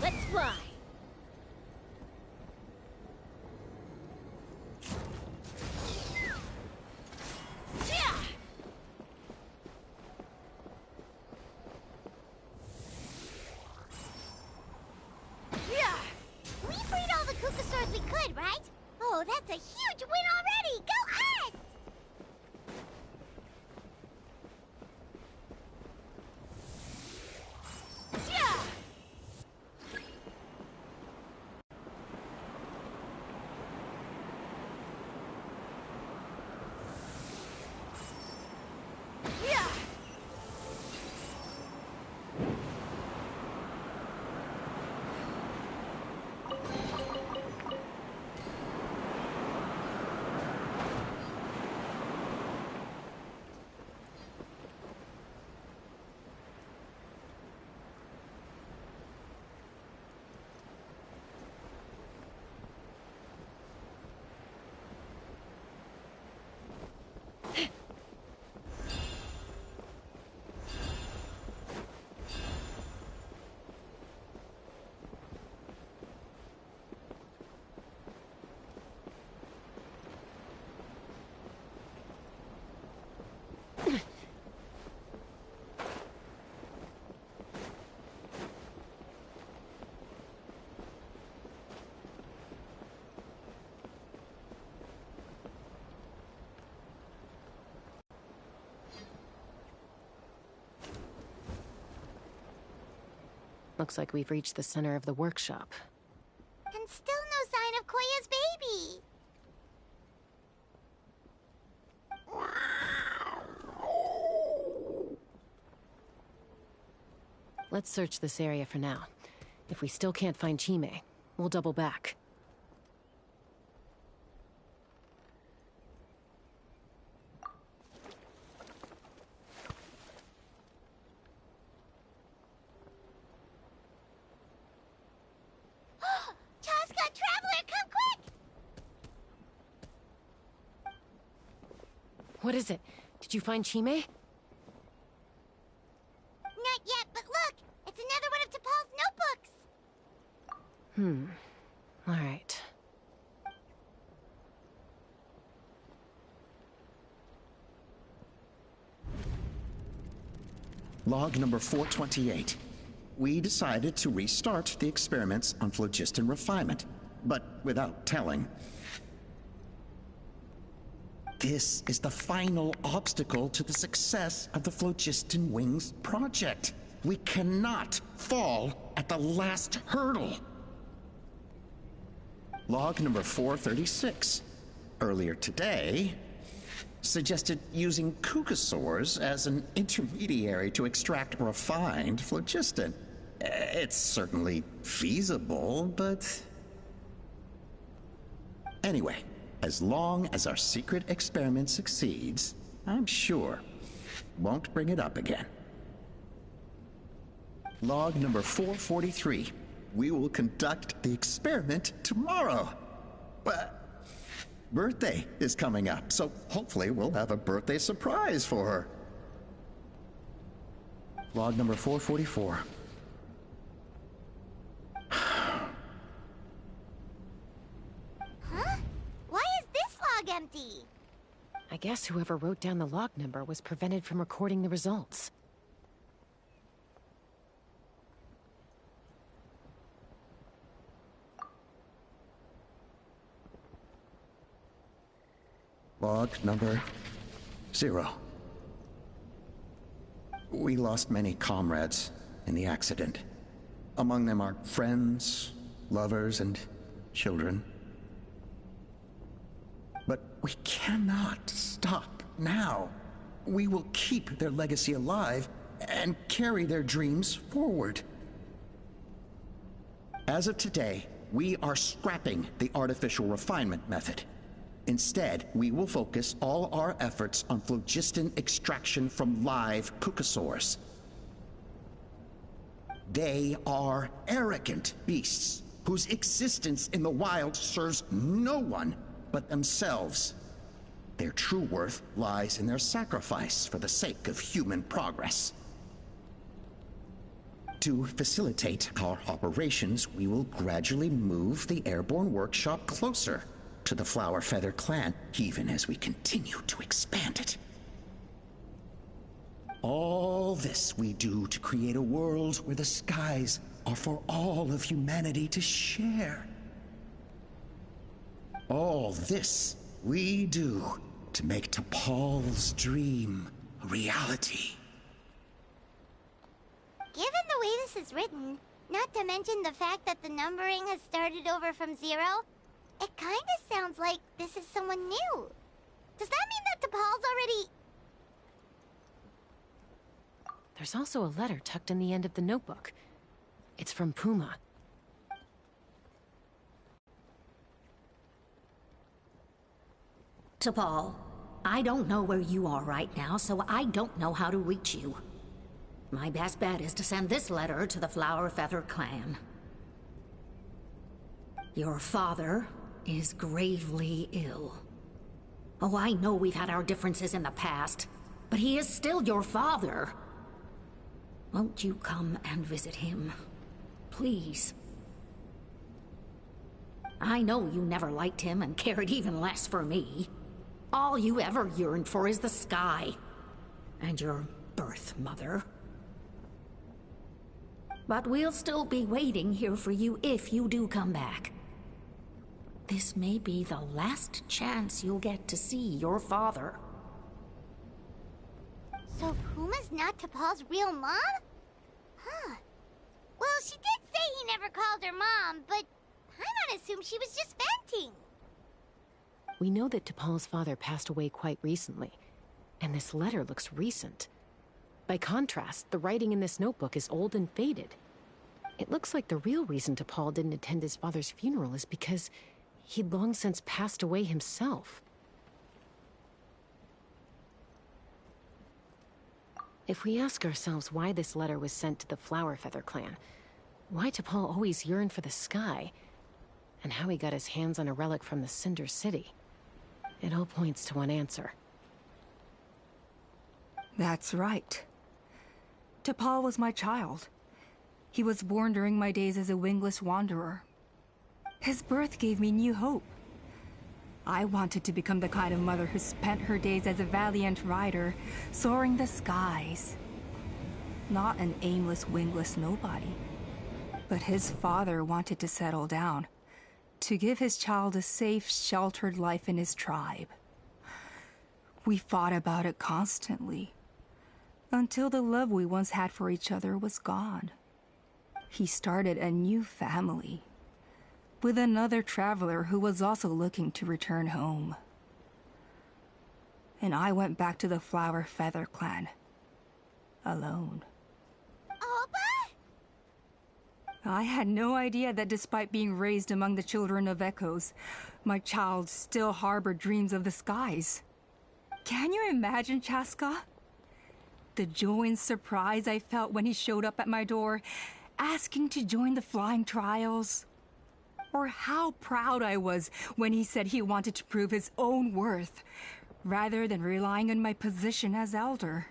Let's fly. We freed all the Kukasaurs we could, right? Oh, that's a huge win already! Go us! Looks like we've reached the center of the workshop. And still no sign of Koya's Let's search this area for now. If we still can't find Chime, we'll double back. Tosca, Traveler, come quick! What is it? Did you find Chime? Not yet, but look! It's another one of T'Pol's notebooks! All right. Log number 428. We decided to restart the experiments on phlogiston refinement, but without telling. This is the final obstacle to the success of the Phlogiston Wings project. We cannot fall at the last hurdle. Log number 436. Earlier today, suggested using Kukasaurs as an intermediary to extract refined phlogiston. It's certainly feasible, but... Anyway, as long as our secret experiment succeeds, I'm sure won't bring it up again. Log number 443. We will conduct the experiment tomorrow. But birthday is coming up, so hopefully we'll have a birthday surprise for her. Log number 444. Huh? Why is this log empty? I guess whoever wrote down the log number was prevented from recording the results. Log number 0. We lost many comrades in the accident. Among them are friends, lovers, and children. But we cannot stop now. We will keep their legacy alive and carry their dreams forward. As of today, we are scrapping the artificial refinement method. Instead, we will focus all our efforts on phlogiston extraction from live Kukasaurs. They are arrogant beasts whose existence in the wild serves no one but themselves. Their true worth lies in their sacrifice for the sake of human progress. To facilitate our operations, we will gradually move the airborne workshop closer to the Flower Feather clan, even as we continue to expand it. All this we do to create a world where the skies are for all of humanity to share. All this we do to make T'Pol's dream a reality. Given the way this is written, not to mention the fact that the numbering has started over from 0, it kinda sounds like this is someone new. Does that mean that T'Pol's already... There's also a letter tucked in the end of the notebook. It's from Puma. T'Pol, I don't know where you are right now, so I don't know how to reach you. My best bet is to send this letter to the Flower Feather clan. Your father is gravely ill. Oh, I know we've had our differences in the past, but he is still your father. Won't you come and visit him? Please. I know you never liked him and cared even less for me. All you ever yearned for is the sky. And your birth mother. But we'll still be waiting here for you if you do come back. This may be the last chance you'll get to see your father. So Puma's not T'Pol's real mom? Huh. Well, she did say he never called her mom, but Paimon assumed she was just venting. We know that T'Pol's father passed away quite recently, and this letter looks recent. By contrast, the writing in this notebook is old and faded. It looks like the real reason T'Pol didn't attend his father's funeral is because he'd long since passed away himself. If we ask ourselves why this letter was sent to the Flower Feather clan, why T'Pol always yearned for the sky, and how he got his hands on a relic from the Cinder City, it all points to one answer. That's right. T'Pol was my child. He was born during my days as a wingless wanderer. His birth gave me new hope. I wanted to become the kind of mother who spent her days as a valiant rider, soaring the skies. Not an aimless, wingless nobody. But his father wanted to settle down, to give his child a safe, sheltered life in his tribe. We fought about it constantly, until the love we once had for each other was gone. He started a new family, with another traveler who was also looking to return home. And I went back to the Flower Feather clan, alone. I had no idea that despite being raised among the children of echoes, my child still harbored dreams of the skies. Can you imagine, Chaska? The joy and surprise I felt when he showed up at my door, asking to join the flying trials. Or how proud I was when he said he wanted to prove his own worth, rather than relying on my position as elder.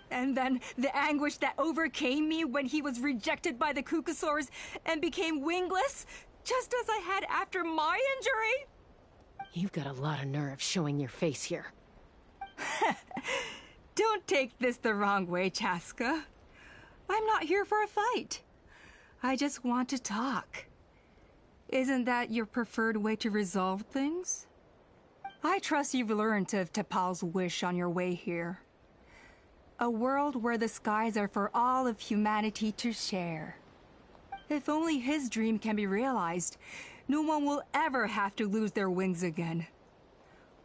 And then the anguish that overcame me when he was rejected by the Kukusaurs and became wingless, just as I had after my injury. You've got a lot of nerve showing your face here. Don't take this the wrong way, Chaska. I'm not here for a fight. I just want to talk. Isn't that your preferred way to resolve things? I trust you've learned of T'Pol's wish on your way here. A world where the skies are for all of humanity to share. If only his dream can be realized, no one will ever have to lose their wings again.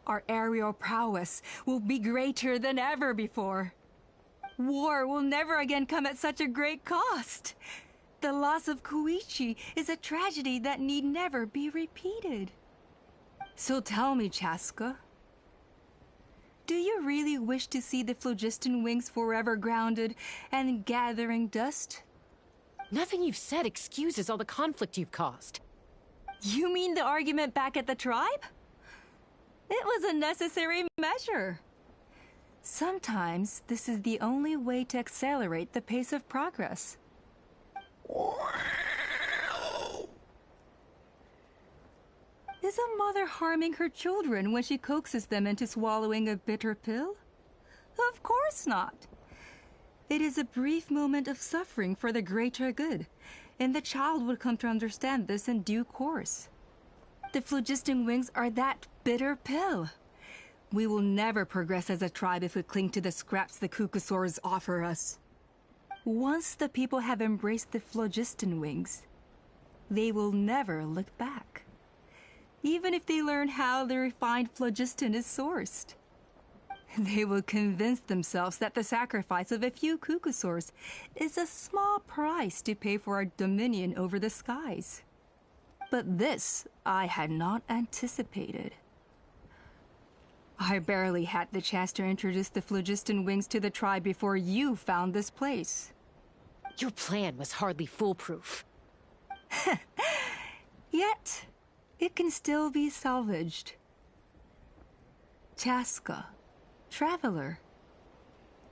Our aerial prowess will be greater than ever before. War will never again come at such a great cost. The loss of Koichi is a tragedy that need never be repeated. So tell me, Chaska, do you really wish to see the phlogiston wings forever grounded and gathering dust? Nothing you've said excuses all the conflict you've caused. You mean the argument back at the tribe? It was a necessary measure. Sometimes this is the only way to accelerate the pace of progress. Is a mother harming her children when she coaxes them into swallowing a bitter pill? Of course not. It is a brief moment of suffering for the greater good, and the child would come to understand this in due course. The phlogiston wings are that bitter pill. We will never progress as a tribe if we cling to the scraps the Kukusaurs offer us. Once the people have embraced the phlogiston wings, they will never look back. Even if they learn how the refined phlogiston is sourced. They will convince themselves that the sacrifice of a few Kukusaurs is a small price to pay for our dominion over the skies. But this I had not anticipated. I barely had the chance to introduce the phlogiston wings to the tribe before you found this place. Your plan was hardly foolproof. Yet, it can still be salvaged. Chaska, traveler,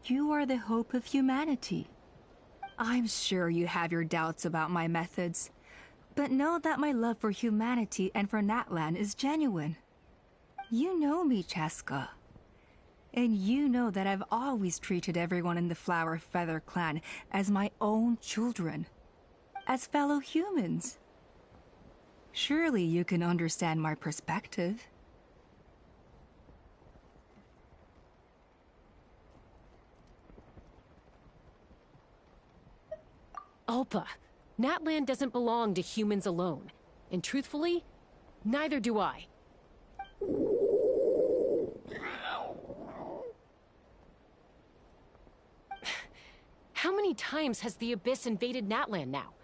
you are the hope of humanity. I'm sure you have your doubts about my methods, but know that my love for humanity and for Natlan is genuine. You know me, Chaska. And you know that I've always treated everyone in the Flower Feather clan as my own children. As fellow humans. Surely you can understand my perspective. Alpa, Natlan doesn't belong to humans alone. And truthfully, neither do I. many times has the Abyss invaded Natlan now?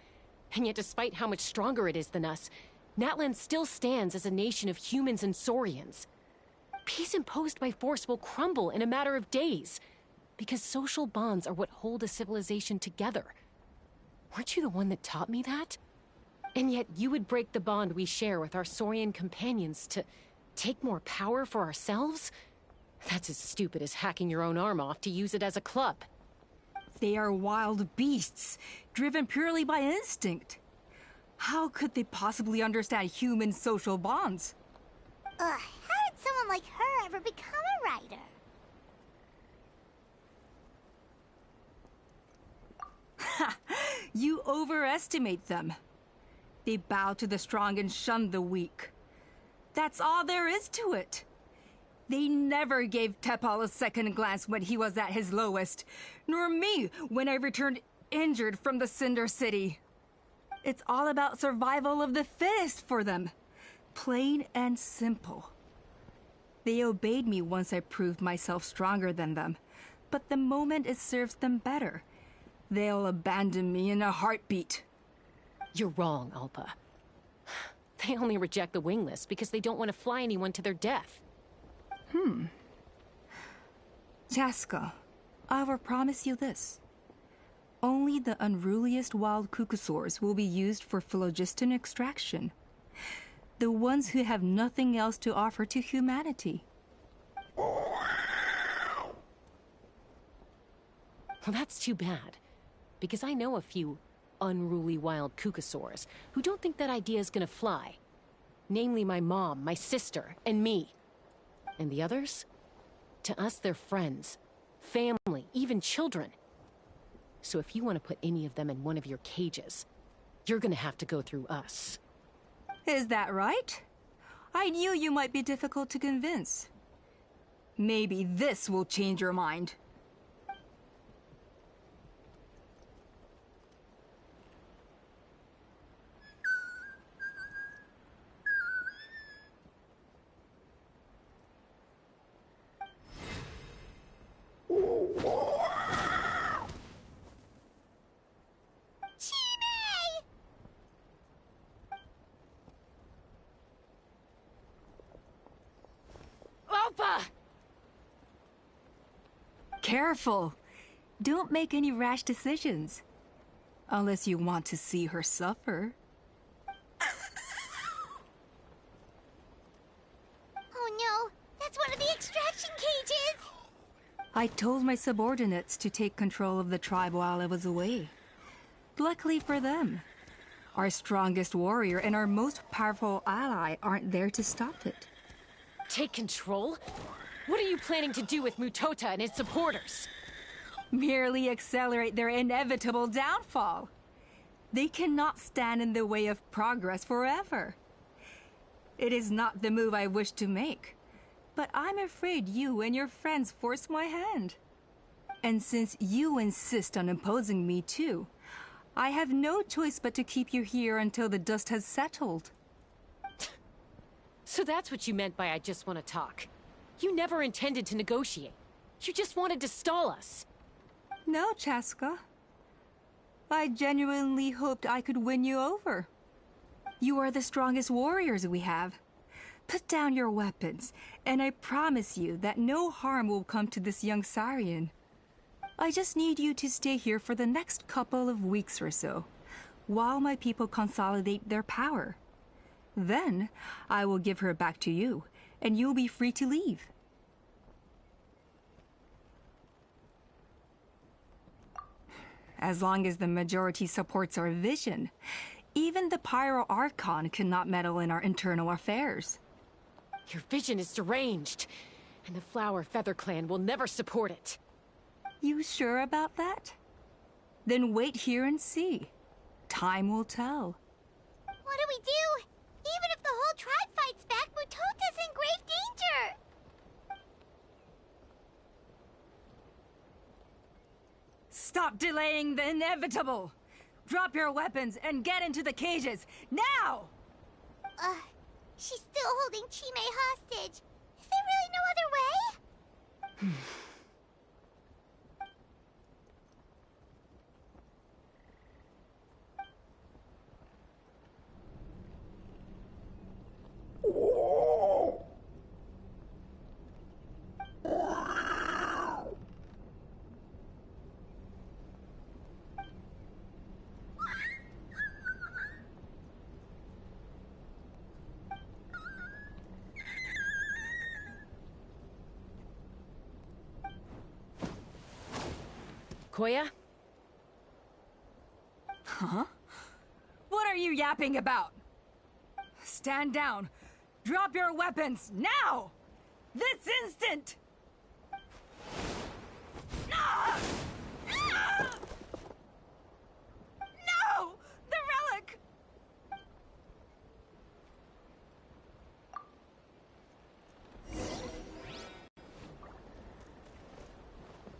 And yet despite how much stronger it is than us, Natlan still stands as a nation of humans and Saurians. Peace imposed by force will crumble in a matter of days, because social bonds are what hold a civilization together. Weren't you the one that taught me that? And yet you would break the bond we share with our Saurian companions to take more power for ourselves? That's as stupid as hacking your own arm off to use it as a club. They are wild beasts, driven purely by instinct. How could they possibly understand human social bonds? How did someone like her ever become a writer? Ha! You overestimate them. They bow to the strong and shun the weak. That's all there is to it. They never gave Tepal a second glance when he was at his lowest, nor me when I returned injured from the Cinder City. It's all about survival of the fittest for them. Plain and simple. They obeyed me once I proved myself stronger than them, but the moment it serves them better, they'll abandon me in a heartbeat. You're wrong, Alpa. They only reject the wingless because they don't want to fly anyone to their death. Chaska, I will promise you this. Only the unruliest wild cucosaurs will be used for phlogiston extraction. The ones who have nothing else to offer to humanity. Well, that's too bad. Because I know a few unruly wild cucosaurs who don't think that idea is gonna fly. Namely my mom, my sister, and me. And the others? To us, they're friends, family, even children. So if you want to put any of them in one of your cages, you're gonna have to go through us. Is that right? I knew you might be difficult to convince. Maybe this will change your mind. Careful. Don't make any rash decisions. Unless you want to see her suffer. Oh no, that's one of the extraction cages! I told my subordinates to take control of the tribe while I was away. Luckily for them, our strongest warrior and our most powerful ally aren't there to stop it. Take control? What are you planning to do with Mutota and his supporters? Merely accelerate their inevitable downfall. They cannot stand in the way of progress forever. It is not the move I wish to make, but I'm afraid you and your friends force my hand. And since you insist on imposing me too, I have no choice but to keep you here until the dust has settled. So that's what you meant by I just want to talk. You never intended to negotiate. You just wanted to stall us. No, Chaska. I genuinely hoped I could win you over. You are the strongest warriors we have. Put down your weapons, and I promise you that no harm will come to this young Saurian. I just need you to stay here for the next couple of weeks or so, while my people consolidate their power. Then, I will give her back to you, and you'll be free to leave. As long as the majority supports our vision, even the Pyro Archon cannot meddle in our internal affairs. Your vision is deranged, and the Flower Feather Clan will never support it. You sure about that? Then wait here and see. Time will tell. What do we do? Even if the whole tribe fights back, Mutota's in grave danger! Stop delaying the inevitable! Drop your weapons and get into the cages, now! She's still holding Chime hostage. Is there really no other way? Koya? Huh? What are you yapping about? Stand down. Drop your weapons, now! This instant! Ah! Ah! No! The relic!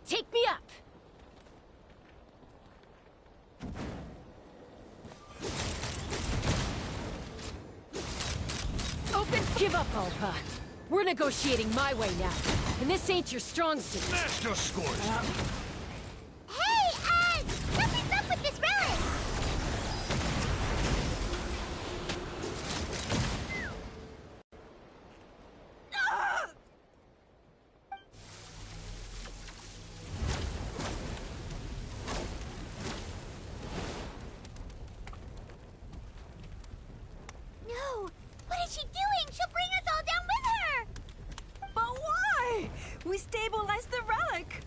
Take me up! Give up, Alpa. We're negotiating my way now, and this ain't your strong suit. Master scores! Hey, something's up with this relic! No! What is she doing? She'll bring us all down with her! But why? We stabilized the relic!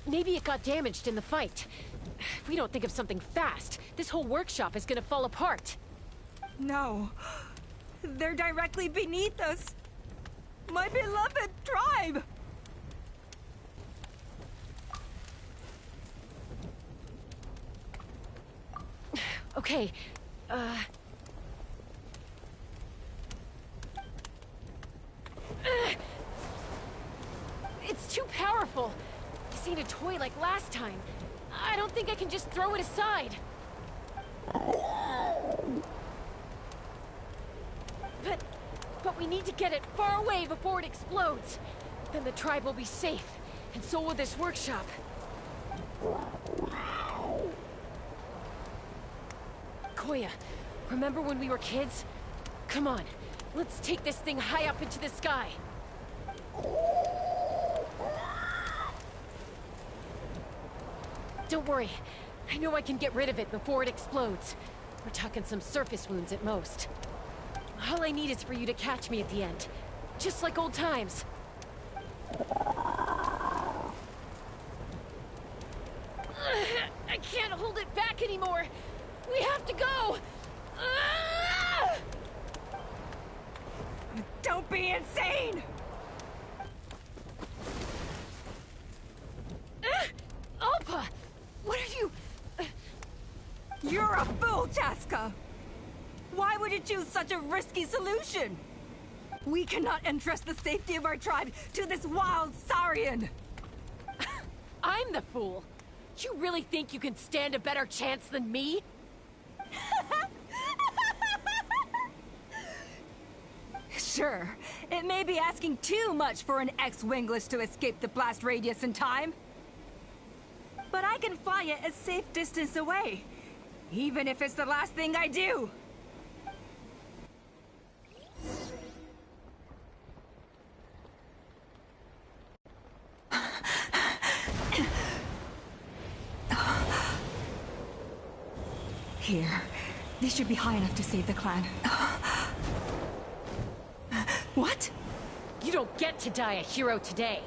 Maybe it got damaged in the fight. If we don't think of something fast, this whole workshop is gonna fall apart. No. They're directly beneath us. My beloved tribe! Okay, it's too powerful. This ain't a toy like last time. I don't think I can just throw it aside. But we need to get it far away before it explodes. Then the tribe will be safe, and so will this workshop. Koya, remember when we were kids? Come on, let's take this thing high up into the sky. Don't worry, I know I can get rid of it before it explodes. We're talking some surface wounds at most. All I need is for you to catch me at the end, just like old times. I can't hold it back anymore. We have to go! Don't be insane! Alpa! What are you... You're a fool, Chaska! Why would you choose such a risky solution? We cannot entrust the safety of our tribe to this wild Saurian! I'm the fool! You really think you can stand a better chance than me? Sure, it may be asking too much for an ex-wingless to escape the blast radius in time. But I can fly it a safe distance away, even if it's the last thing I do. Here. This should be high enough to save the clan. What? You don't get to die a hero today.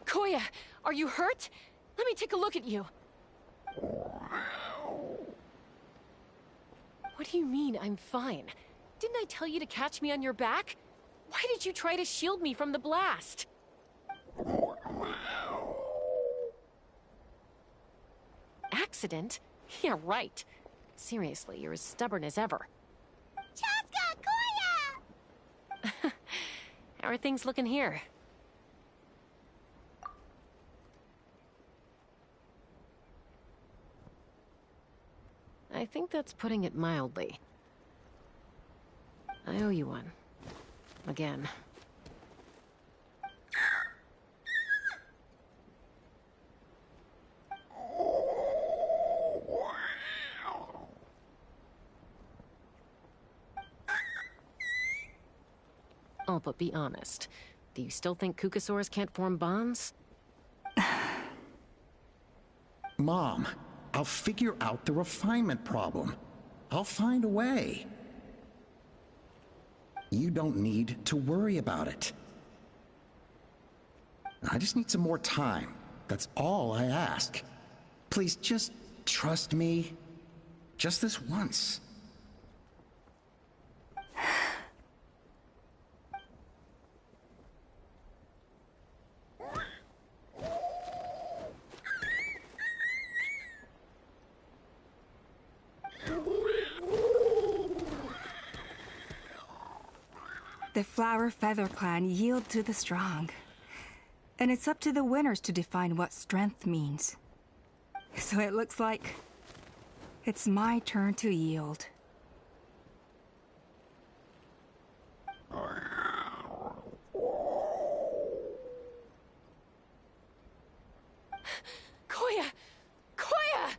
Koya, are you hurt? Let me take a look at you. What do you mean I'm fine? Didn't I tell you to catch me on your back? Why did you try to shield me from the blast? Accident? Yeah, right. Seriously, you're as stubborn as ever. Chaska, Koya! How are things looking here? I think that's putting it mildly. I owe you one. Again. Oh, but be honest. Do you still think Kukasaurs can't form bonds? Mom, I'll figure out the refinement problem. I'll find a way. You don't need to worry about it. I just need some more time. That's all I ask. Please just trust me. Just this once. The Flower Feather Clan yield to the strong. And it's up to the winners to define what strength means. So it looks like it's my turn to yield. Koya! Koya!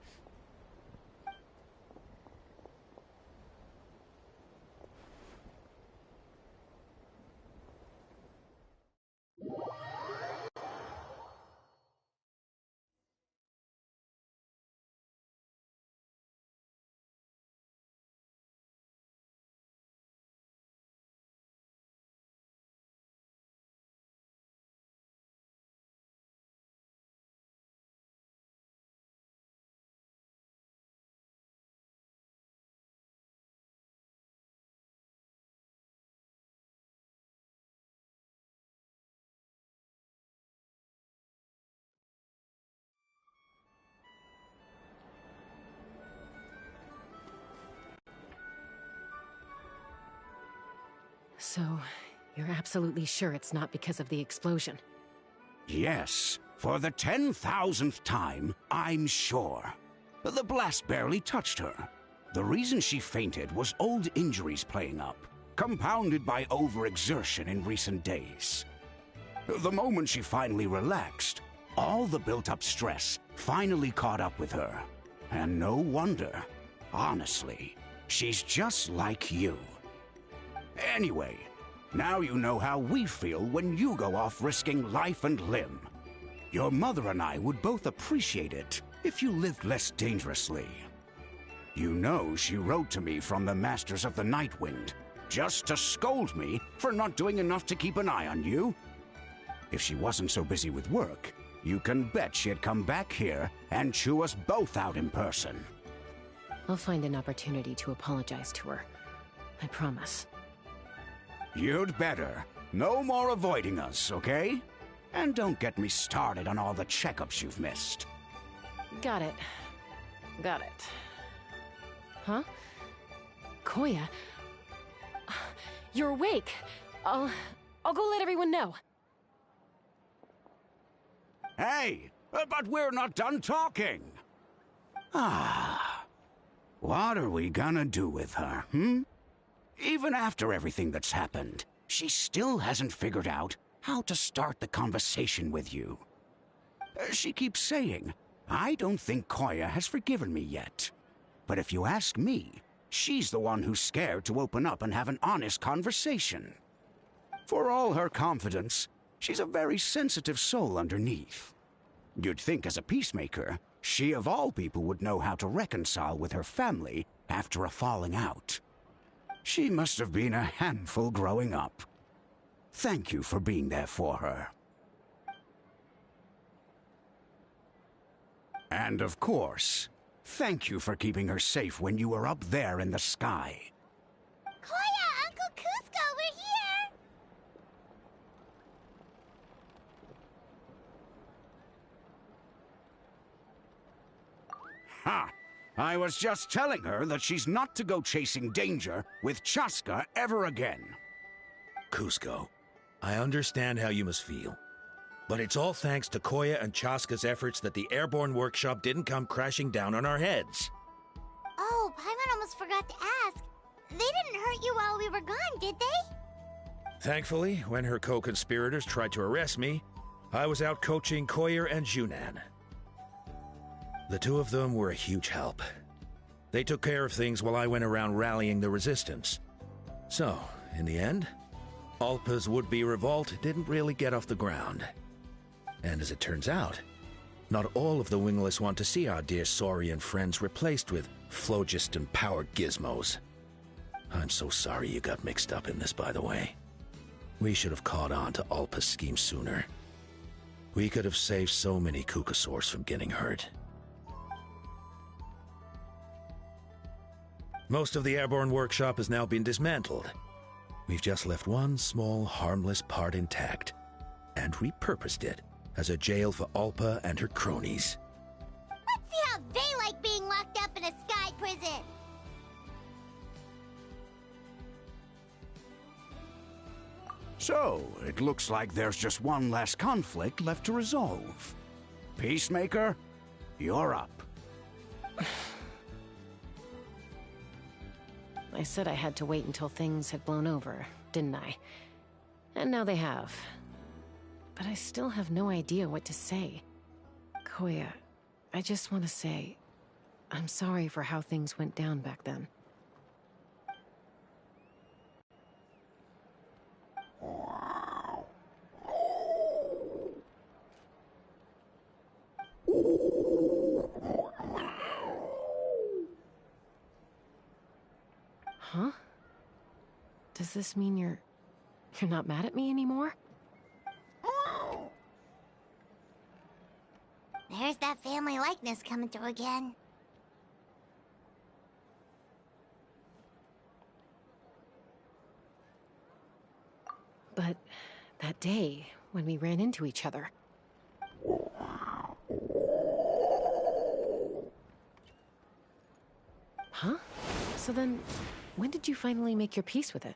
So, you're absolutely sure it's not because of the explosion? Yes, for the 10,000th time, I'm sure. The blast barely touched her. The reason she fainted was old injuries playing up, compounded by overexertion in recent days. The moment she finally relaxed, all the built-up stress finally caught up with her. And no wonder. Honestly, she's just like you. Anyway, now you know how we feel when you go off risking life and limb. Your mother and I would both appreciate it if you lived less dangerously. You know she wrote to me from the Masters of the Nightwind, just to scold me for not doing enough to keep an eye on you. If she wasn't so busy with work, you can bet she'd come back here and chew us both out in person. I'll find an opportunity to apologize to her. I promise. You'd better. No more avoiding us, okay? And don't get me started on all the checkups you've missed. Got it. Got it. Huh? Koya? You're awake. I'll go let everyone know. Hey, but we're not done talking. What are we gonna do with her, Even after everything that's happened, she still hasn't figured out how to start the conversation with you. She keeps saying, I don't think Koya has forgiven me yet. But if you ask me, she's the one who's scared to open up and have an honest conversation. For all her confidence, she's a very sensitive soul underneath. You'd think as a peacemaker, she of all people would know how to reconcile with her family after a falling out. She must have been a handful growing up. Thank you for being there for her. And of course, thank you for keeping her safe when you were up there in the sky. Koya, Ha! I was just telling her that she's not to go chasing danger with Chaska ever again. Cusco, I understand how you must feel. But it's all thanks to Koya and Chaska's efforts that the airborne workshop didn't come crashing down on our heads. Oh, Paimon almost forgot to ask. They didn't hurt you while we were gone, did they? Thankfully, when her co-conspirators tried to arrest me, I was out coaching Koyer and Junan. The two of them were a huge help. They took care of things while I went around rallying the resistance. So, in the end, Alpa's would-be revolt didn't really get off the ground. And as it turns out, not all of the wingless want to see our dear Saurian friends replaced with phlogiston-powered gizmos. I'm so sorry you got mixed up in this, by the way. We should have caught on to Alpa's scheme sooner. We could have saved so many Kukasaurs from getting hurt. Most of the airborne workshop has now been dismantled. We've just left one small, harmless part intact, and repurposed it as a jail for Alpa and her cronies. Let's see how they like being locked up in a sky prison. So, it looks like there's just one less conflict left to resolve. Peacemaker, you're up. I said I had to wait until things had blown over, didn't I? And now they have. But I still have no idea what to say. Koya, I just want to say, I'm sorry for how things went down back then. Huh? Does this mean you're not mad at me anymore? There's that family likeness coming through again. But that day, when we ran into each other... Huh? So then, when did you finally make your peace with it?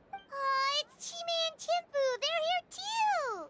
Aw, it's Chime and Chimpu! They're here too!